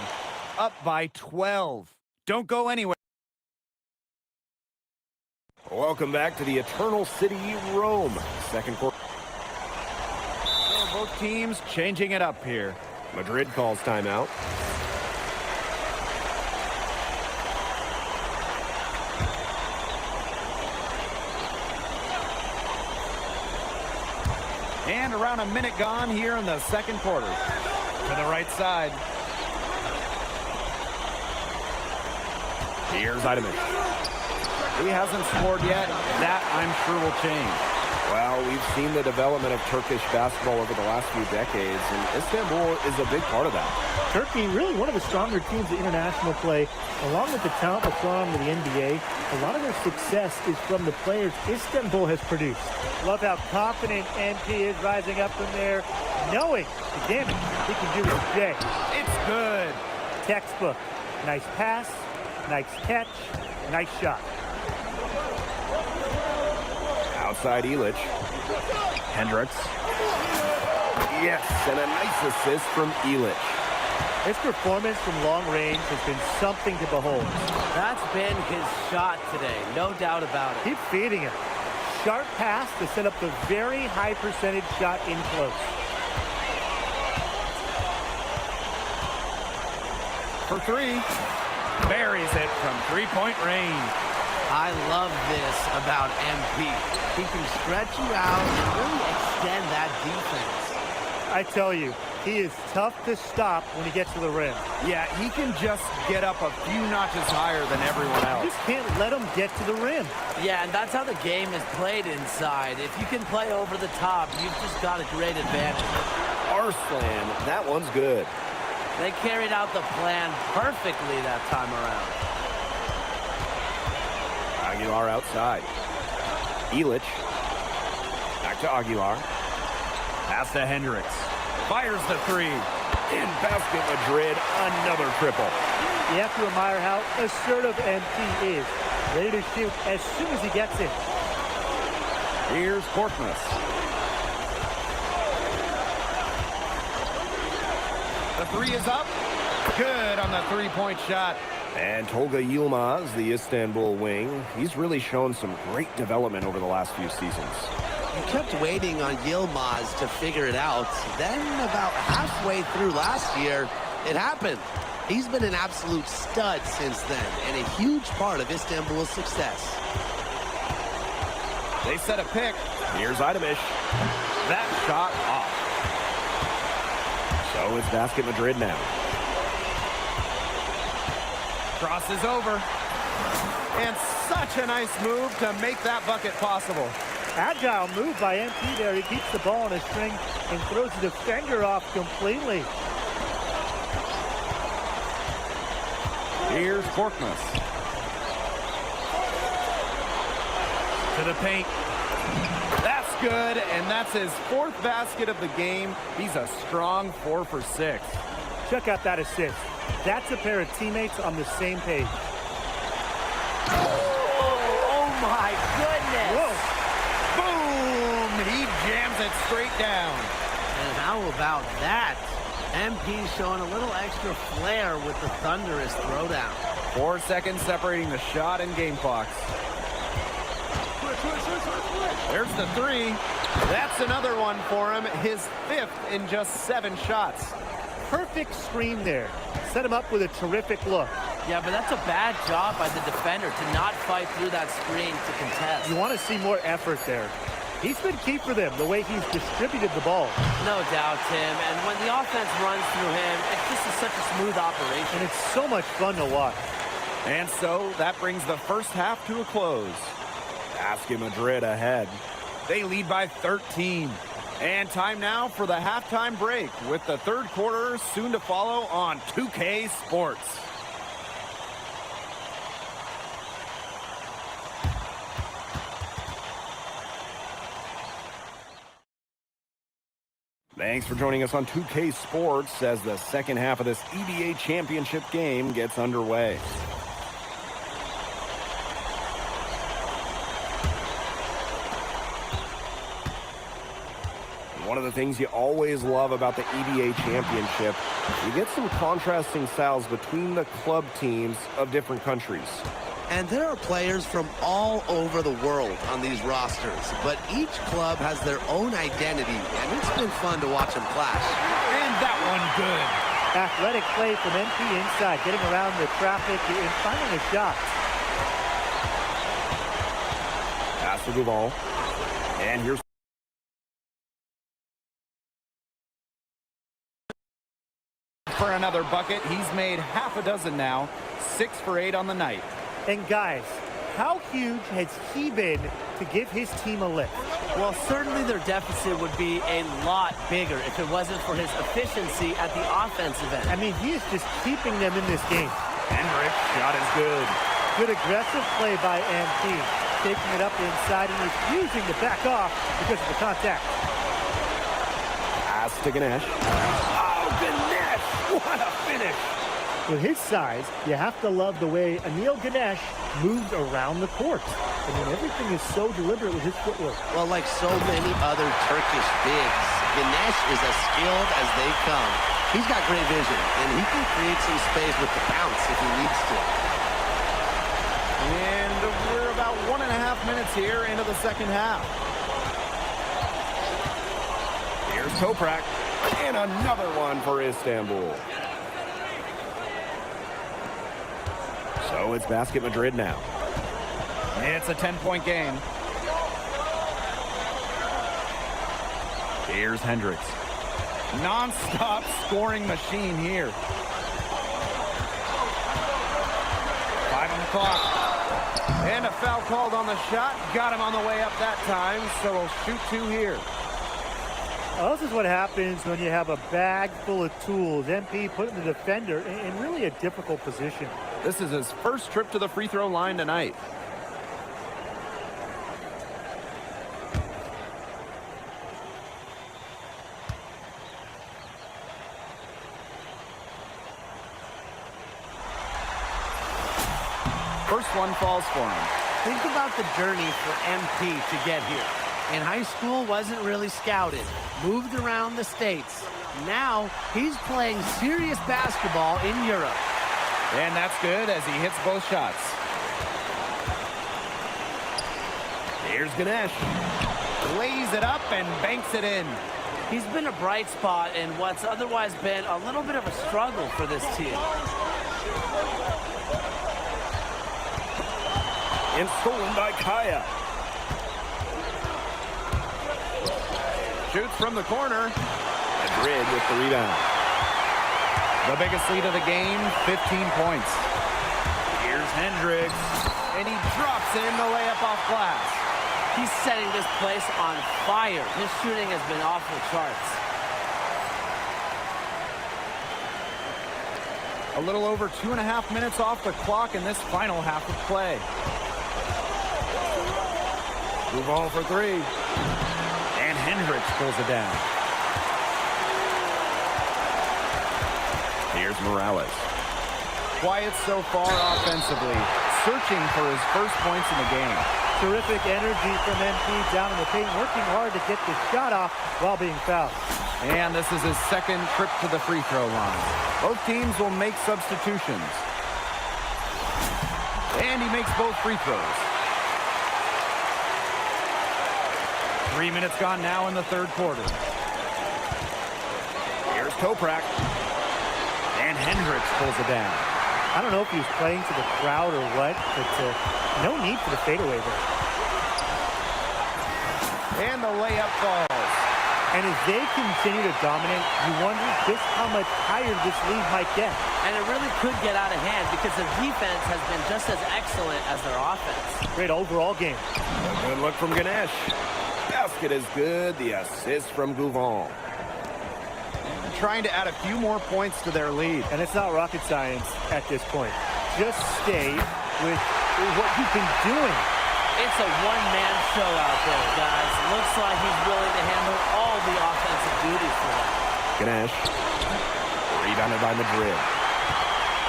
Up by 12. Don't go anywhere. Welcome back to the Eternal City, Rome. Second quarter. So both teams changing it up here. Madrid calls timeout. And around a minute gone here in the second quarter. To the right side. Here's Idemish. He hasn't scored yet. That, I'm sure, will change. Well, we've seen the development of Turkish basketball over the last few decades, and Istanbul is a big part of that. Turkey, really one of the stronger teams in international play, along with the talent that's gone on to the NBA. A lot of their success is from the players Istanbul has produced. Love how confident MP is rising up from there, knowing the damage he can do with Jay. It's good. Textbook. Nice pass, nice catch, nice shot. Outside Illich. Hendrix. Yes, and a nice assist from Illich. His performance from long range has been something to behold. That's been his shot today, no doubt about it. Keep feeding him. Sharp pass to set up the very high percentage shot in close. For 3. Buries it from 3-point range. I love this about MP. He can stretch you out and really extend that defense. I tell you, he is tough to stop when he gets to the rim. Yeah, he can just get up a few notches higher than everyone else. You just can't let him get to the rim. Yeah, and that's how the game is played inside. If you can play over the top, you've just got a great advantage. Arslan, that one's good. They carried out the plan perfectly that time around. Aguilar outside. Illich. Back to Aguilar. Pass to Hendrix. Fires the 3. In basket Madrid, another triple. You have to admire how assertive MP is. Ready to shoot as soon as he gets it. Here's Porkmas. The 3 is up. Good on the 3-point shot. And Tolga Yilmaz, the Istanbul wing, he's really shown some great development over the last few seasons. You kept waiting on Yilmaz to figure it out. Then about halfway through last year, it happened. He's been an absolute stud since then and a huge part of Istanbul's success. They set a pick. Here's Idemish. That shot off. So it's basket Madrid now. Crosses over. And such a nice move to make that bucket possible. Agile move by MP there. He keeps the ball on a string and throws the defender off completely. Here's Porkmas. To the paint. That's good, and that's his 4th basket of the game. He's a strong 4 for 6. Check out that assist. That's a pair of teammates on the same page. Oh my goodness! Whoa! Boom! He jams it straight down. And how about that? MP showing a little extra flair with the thunderous throwdown. 4 seconds separating the shot and game clocks. There's the three. That's another one for him. His 5th in just 7 shots. Perfect screen there. Set him up with a terrific look. Yeah, but that's a bad job by the defender to not fight through that screen to contest. You want to see more effort there. He's been key for them, the way he's distributed the ball. No doubt, Tim. And when the offense runs through him, it's just such a smooth operation. And it's so much fun to watch. And so that brings the first half to a close. Basket Madrid ahead. They lead by 13. And time now for the halftime break with the third quarter soon to follow on 2K Sports. Thanks for joining us on 2K Sports as the second half of this EBA championship game gets underway. One of the things you always love about the EBA championship, you get some contrasting styles between the club teams of different countries. And there are players from all over the world on these rosters, but each club has their own identity, and it's been fun to watch them clash. And that one good. Athletic play from MP inside, getting around the traffic and finding a shot. Pass to Duval. And here's for another bucket. He's made half a dozen now. 6 for 8 on the night. And guys, how huge has he been to give his team a lift? Well, certainly their deficit would be a lot bigger if it wasn't for his efficiency at the offensive end. I mean, he is just keeping them in this game. Hendrix, shot is good. Good aggressive play by MP. Taking it up inside and refusing to back off because of the contact. Pass to Ganesh. Oh, Ganesh! What a finish! With his size, you have to love the way Anil Ganesh moves around the court. I mean, everything is so deliberate with his footwork. Well, like so many other Turkish bigs, Ganesh is as skilled as they come. He's got great vision, and he can create some space with the bounce if he needs to. And we're about 1.5 minutes here into the second half. Here's Toprak, and another one for Istanbul. So it's Basket Madrid now. It's a 10-point game. Here's Hendrix. Non-stop scoring machine here. 5 on the clock. And a foul called on the shot. Got him on the way up that time, so we'll shoot 2 here. Well, this is what happens when you have a bag full of tools. MP putting the defender in really a difficult position. This is his first trip to the free throw line tonight. First one falls for him. Think about the journey for MP to get here. In high school, wasn't really scouted. Moved around the States. Now, he's playing serious basketball in Europe. And that's good as he hits both shots. Here's Ganesh. Lays it up and banks it in. He's been a bright spot in what's otherwise been a little bit of a struggle for this team. And stolen by Kaya. Shoots from the corner. Madrid with the rebound. The biggest lead of the game, 15 points. Here's Hendrix. And he drops in the layup off glass. He's setting this place on fire. His shooting has been off the charts. A little over 2.5 minutes off the clock in this final half of play. Move on for 3. And Hendrix pulls it down. Here's Morales. Quiet so far offensively, searching for his first points in the game. Terrific energy from MP down in the paint, working hard to get the shot off while being fouled. And this is his second trip to the free throw line. Both teams will make substitutions. And he makes both free throws. 3 minutes gone now in the third quarter. Here's Toprak. And Hendrix pulls it down. I don't know if he was playing to the crowd or what, but no need for the fadeaway there. And the layup falls. And as they continue to dominate, you wonder just how much higher this lead might get. And it really could get out of hand because their defense has been just as excellent as their offense. Great overall game. A good look from Ganesh. Basket is good. The assist from Gouvon. Trying to add a few more points to their lead. And it's not rocket science at this point. Just stay with what you've been doing. It's a one-man show out there, guys. Looks like he's willing to handle all the offensive duties for them. Ganesh. Rebounded by Madrid.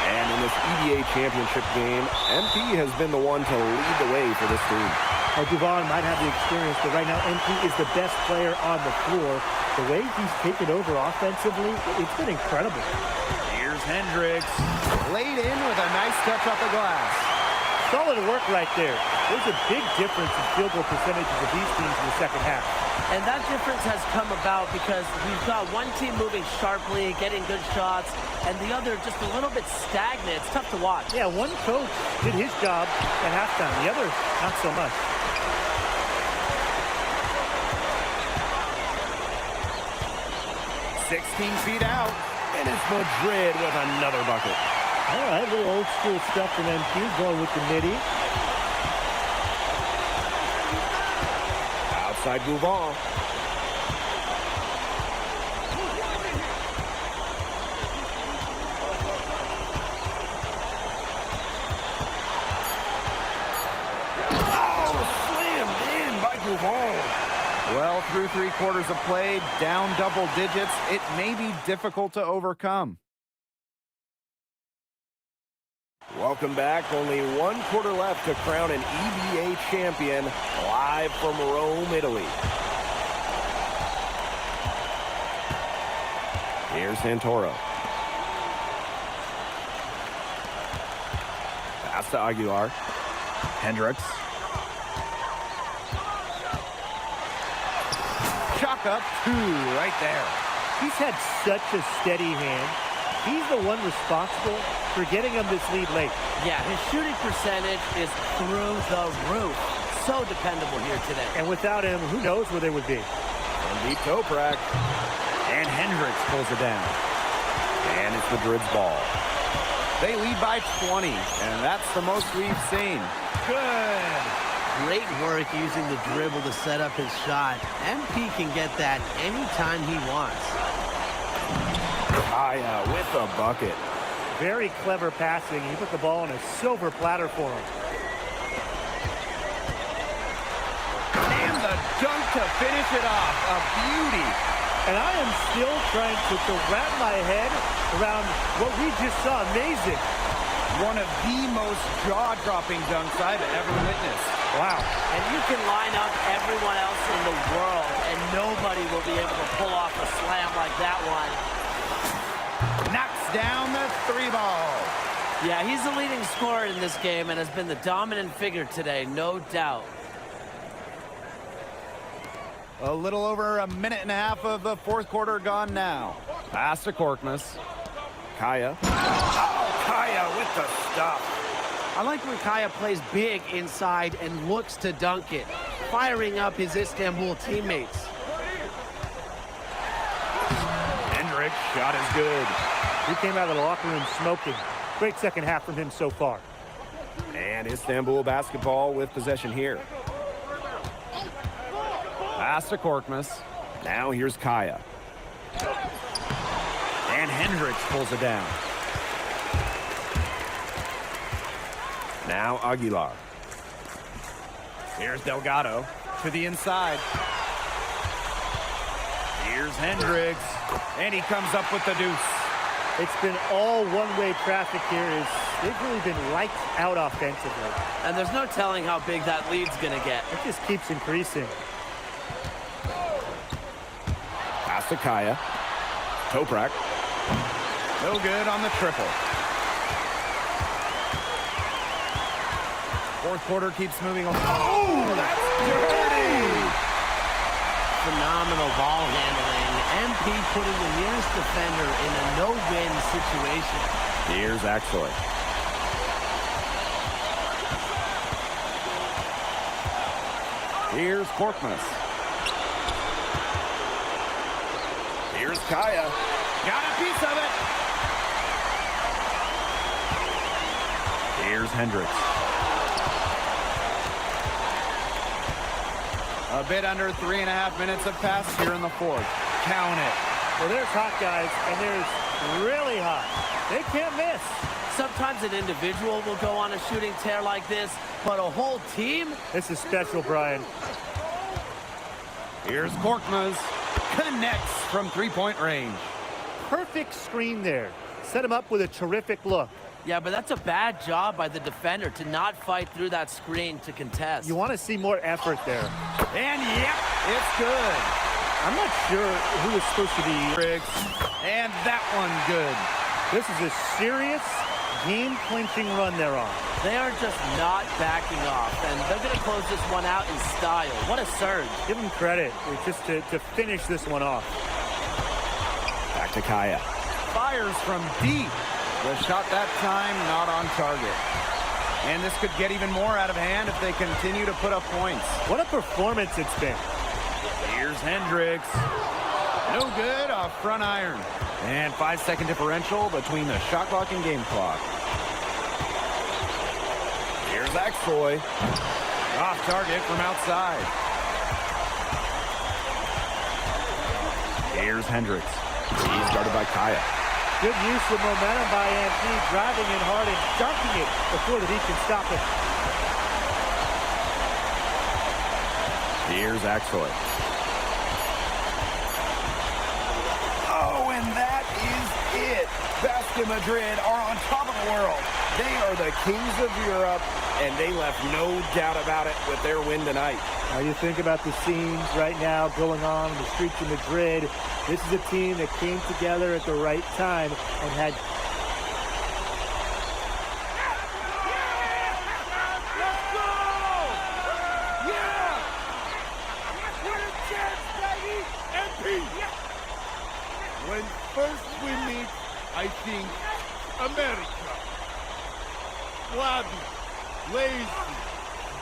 And in this EVA championship game, MP has been the one to lead the way for this team. Well, Gouvon might have the experience, but right now MP is the best player on the floor. The way he's taken over offensively, it's been incredible. Here's Hendrix. Laid in with a nice touch off the glass. Solid work right there. There's a big difference in field goal percentages of these teams in the second half. And that difference has come about because we've got one team moving sharply, getting good shots, and the other just a little bit stagnant. It's tough to watch. Yeah, one coach did his job at halftime. The other, not so much. Feet out, and it's Madrid with another bucket. All right, a little old school stuff from MP, going with the midi. Outside Gouvon. Oh, slammed in by Gouvon. Well, through 3 quarters of play, down double digits, it may be difficult to overcome. Welcome back. Only 1 quarter left to crown an EVA champion live from Rome, Italy. Here's Santoro. Pass to Aguilar. Hendrix. Chalk up 2 right there. He's had such a steady hand. He's the one responsible for getting him this lead late. Yeah, his shooting percentage is through the roof. So dependable here today. And without him, who knows where they would be. From deep Toprak. And Hendrix pulls it down. And it's Madrid's ball. They lead by 20, and that's the most we've seen. Good. Great work using the dribble to set up his shot. MP can get that anytime he wants. Kaya with a bucket. Very clever passing. He put the ball on a silver platter for him. And the dunk to finish it off. A beauty. And I am still trying to wrap my head around what we just saw. Amazing. One of the most jaw-dropping dunks I've ever witnessed. Wow. And you can line up everyone else in the world, and nobody will be able to pull off a slam like that one. Knocks down the 3 ball. Yeah, he's the leading scorer in this game and has been the dominant figure today, no doubt. A little over a minute and a half of the 4th quarter gone now. Pass to Korkmaz. Kaya. Oh, Kaya with the stuff. I like when Kaya plays big inside and looks to dunk it, firing up his Istanbul teammates. Hendrix shot is good. He came out of the locker room smoking. Great second half from him so far. And Istanbul basketball with possession here. Pass to Korkmaz. Now here's Kaya. And Hendrix pulls it down. Now Aguilar. Here's Delgado to the inside. Here's Hendrix. And he comes up with the deuce. It's been all one-way traffic here. They've really been lights out offensively. And there's no telling how big that lead's going to get. It just keeps increasing. Pass to Kaya. Toprak. No good on the triple. Fourth quarter keeps moving on. Oh, that's dirty! Phenomenal ball handling. MP putting the nearest defender in a no-win situation. Here's Axel. Here's Korkmaz. Here's Kaya. Got a piece of it. Here's Hendrix. A bit under 3.5 minutes have passed here in the fourth. Count it. Well, there's hot guys, and there's really hot. They can't miss. Sometimes an individual will go on a shooting tear like this, but a whole team? This is special, Brian. Here's Korkmaz. Connects from three-point range. Perfect screen there. Set him up with a terrific look. Yeah, but that's a bad job by the defender to not fight through that screen to contest. You want to see more effort there. And yep, it's good. I'm not sure who is supposed to be Riggs. And that one good. This is a serious game-clinching run they're on. They are just not backing off, and they're going to close this one out in style. What a surge. Give them credit. It's just to finish this one off. Back to Kaya. Fires from deep. The shot that time not on target. And this could get even more out of hand if they continue to put up points. What a performance it's been. Here's Hendrix. No good off front iron. And 5-second differential between the shot clock and game clock. Here's Axel. Off target from outside. Here's Hendrix. He's guarded by Kaya. Good use of momentum by MP, driving in hard and dunking it before the Heat can stop it. Here's Axel. Oh, and that is it. Basket Madrid are on top of the world. They are the kings of Europe, and they left no doubt about it with their win tonight. Now you think about the scenes right now going on in the streets of Madrid. This is a team that came together at the right time and had... Let's go! Yeah! What a chance, baby! MP! When first we meet, I think America. Flabby, lazy,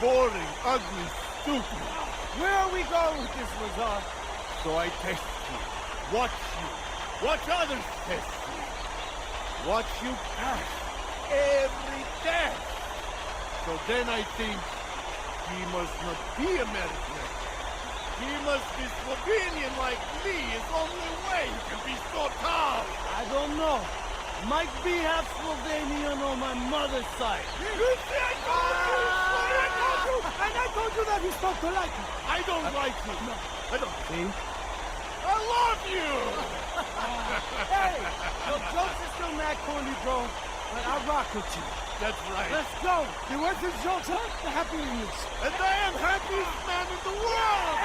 boring, ugly, stupid. Where are we going with this, Lazar? So I test you. Watch others test you. Watch you pass every test. So then I think he must not be American. He must be Slovenian like me. It's the only way he can be so tough. I don't know. Might be half Slovenian on my mother's side. You see, I told you! And I told you that he's supposed to like you. I don't like you. No, I don't. See? I love you! Hey, your jokes are still mad corny, bro. But I rock with you. That's right. Let's go. The words and jokes, huh? The happy news. And I am happiest man in the world!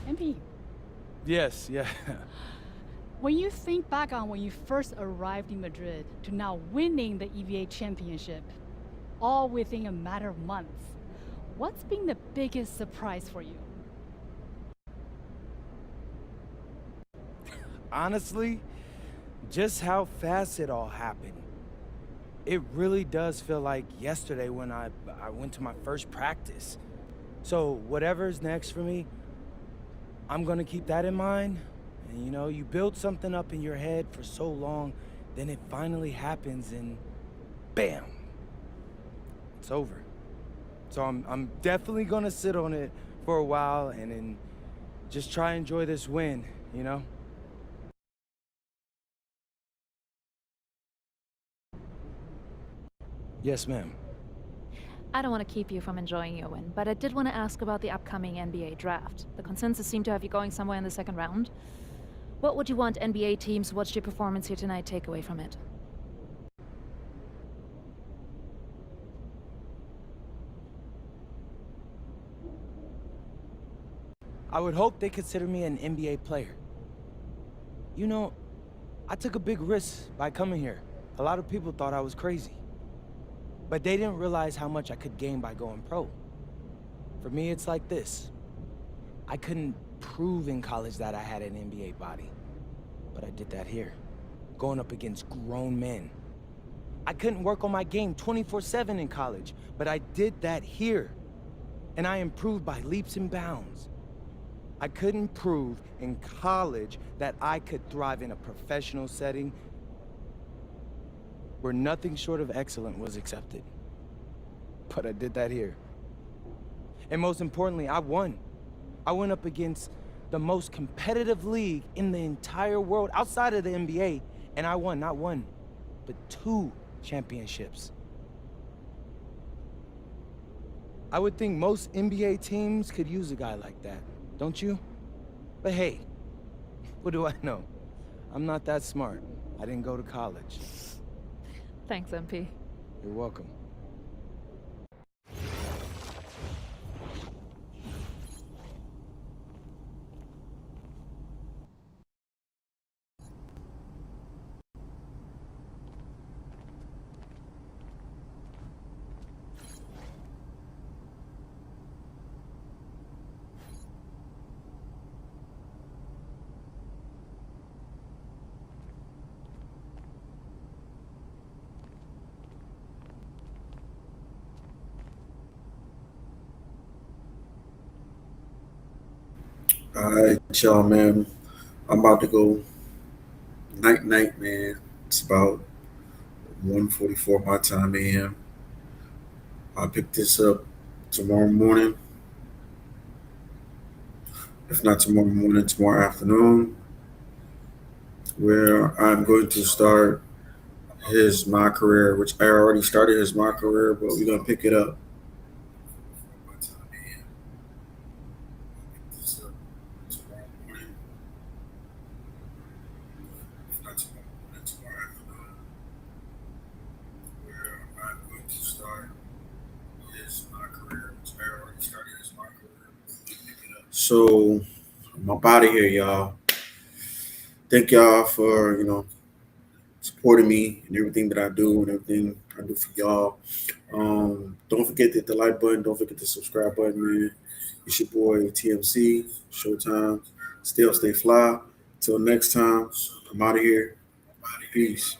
MP. Yes, yeah. When you think back on when you first arrived in Madrid to now winning the EVA championship, all within a matter of months, what's been the biggest surprise for you? Honestly, just how fast it all happened. It really does feel like yesterday when I went to my first practice. So whatever's next for me, I'm gonna keep that in mind. And you know, you build something up in your head for so long, then it finally happens and bam, it's over. So I'm definitely gonna sit on it for a while and then just try and enjoy this win, you know? Yes, ma'am. I don't want to keep you from enjoying your win, but I did want to ask about the upcoming NBA draft. The consensus seemed to have you going somewhere in the second round. What would you want NBA teams who watched your performance here tonight take away from it? I would hope they consider me an NBA player. You know, I took a big risk by coming here. A lot of people thought I was crazy. But they didn't realize how much I could gain by going pro. For me, it's like this. I couldn't prove in college that I had an NBA body. But I did that here, going up against grown men. I couldn't work on my game 24/7 in college, but I did that here. And I improved by leaps and bounds. I couldn't prove in college that I could thrive in a professional setting where nothing short of excellent was accepted. But I did that here. And most importantly, I won. I went up against the most competitive league in the entire world outside of the NBA, and I won not one, but 2 championships. I would think most NBA teams could use a guy like that, don't you? But hey, what do I know? I'm not that smart. I didn't go to college. Thanks, MP. You're welcome. All right, y'all, man. I'm about to go night night, man. It's about 1:44 my time a.m. I'll pick this up tomorrow morning. If not tomorrow morning, tomorrow afternoon, where I'm going to start my career, which I already started my career, but we're gonna pick it up. So I'm up out of here, y'all. Thank y'all for supporting me and everything that I do and everything I do for y'all. Don't forget to hit the like button. Don't forget the subscribe button, man. It's your boy TMC. Showtime. Still stay fly. Till next time, I'm out of here. Peace.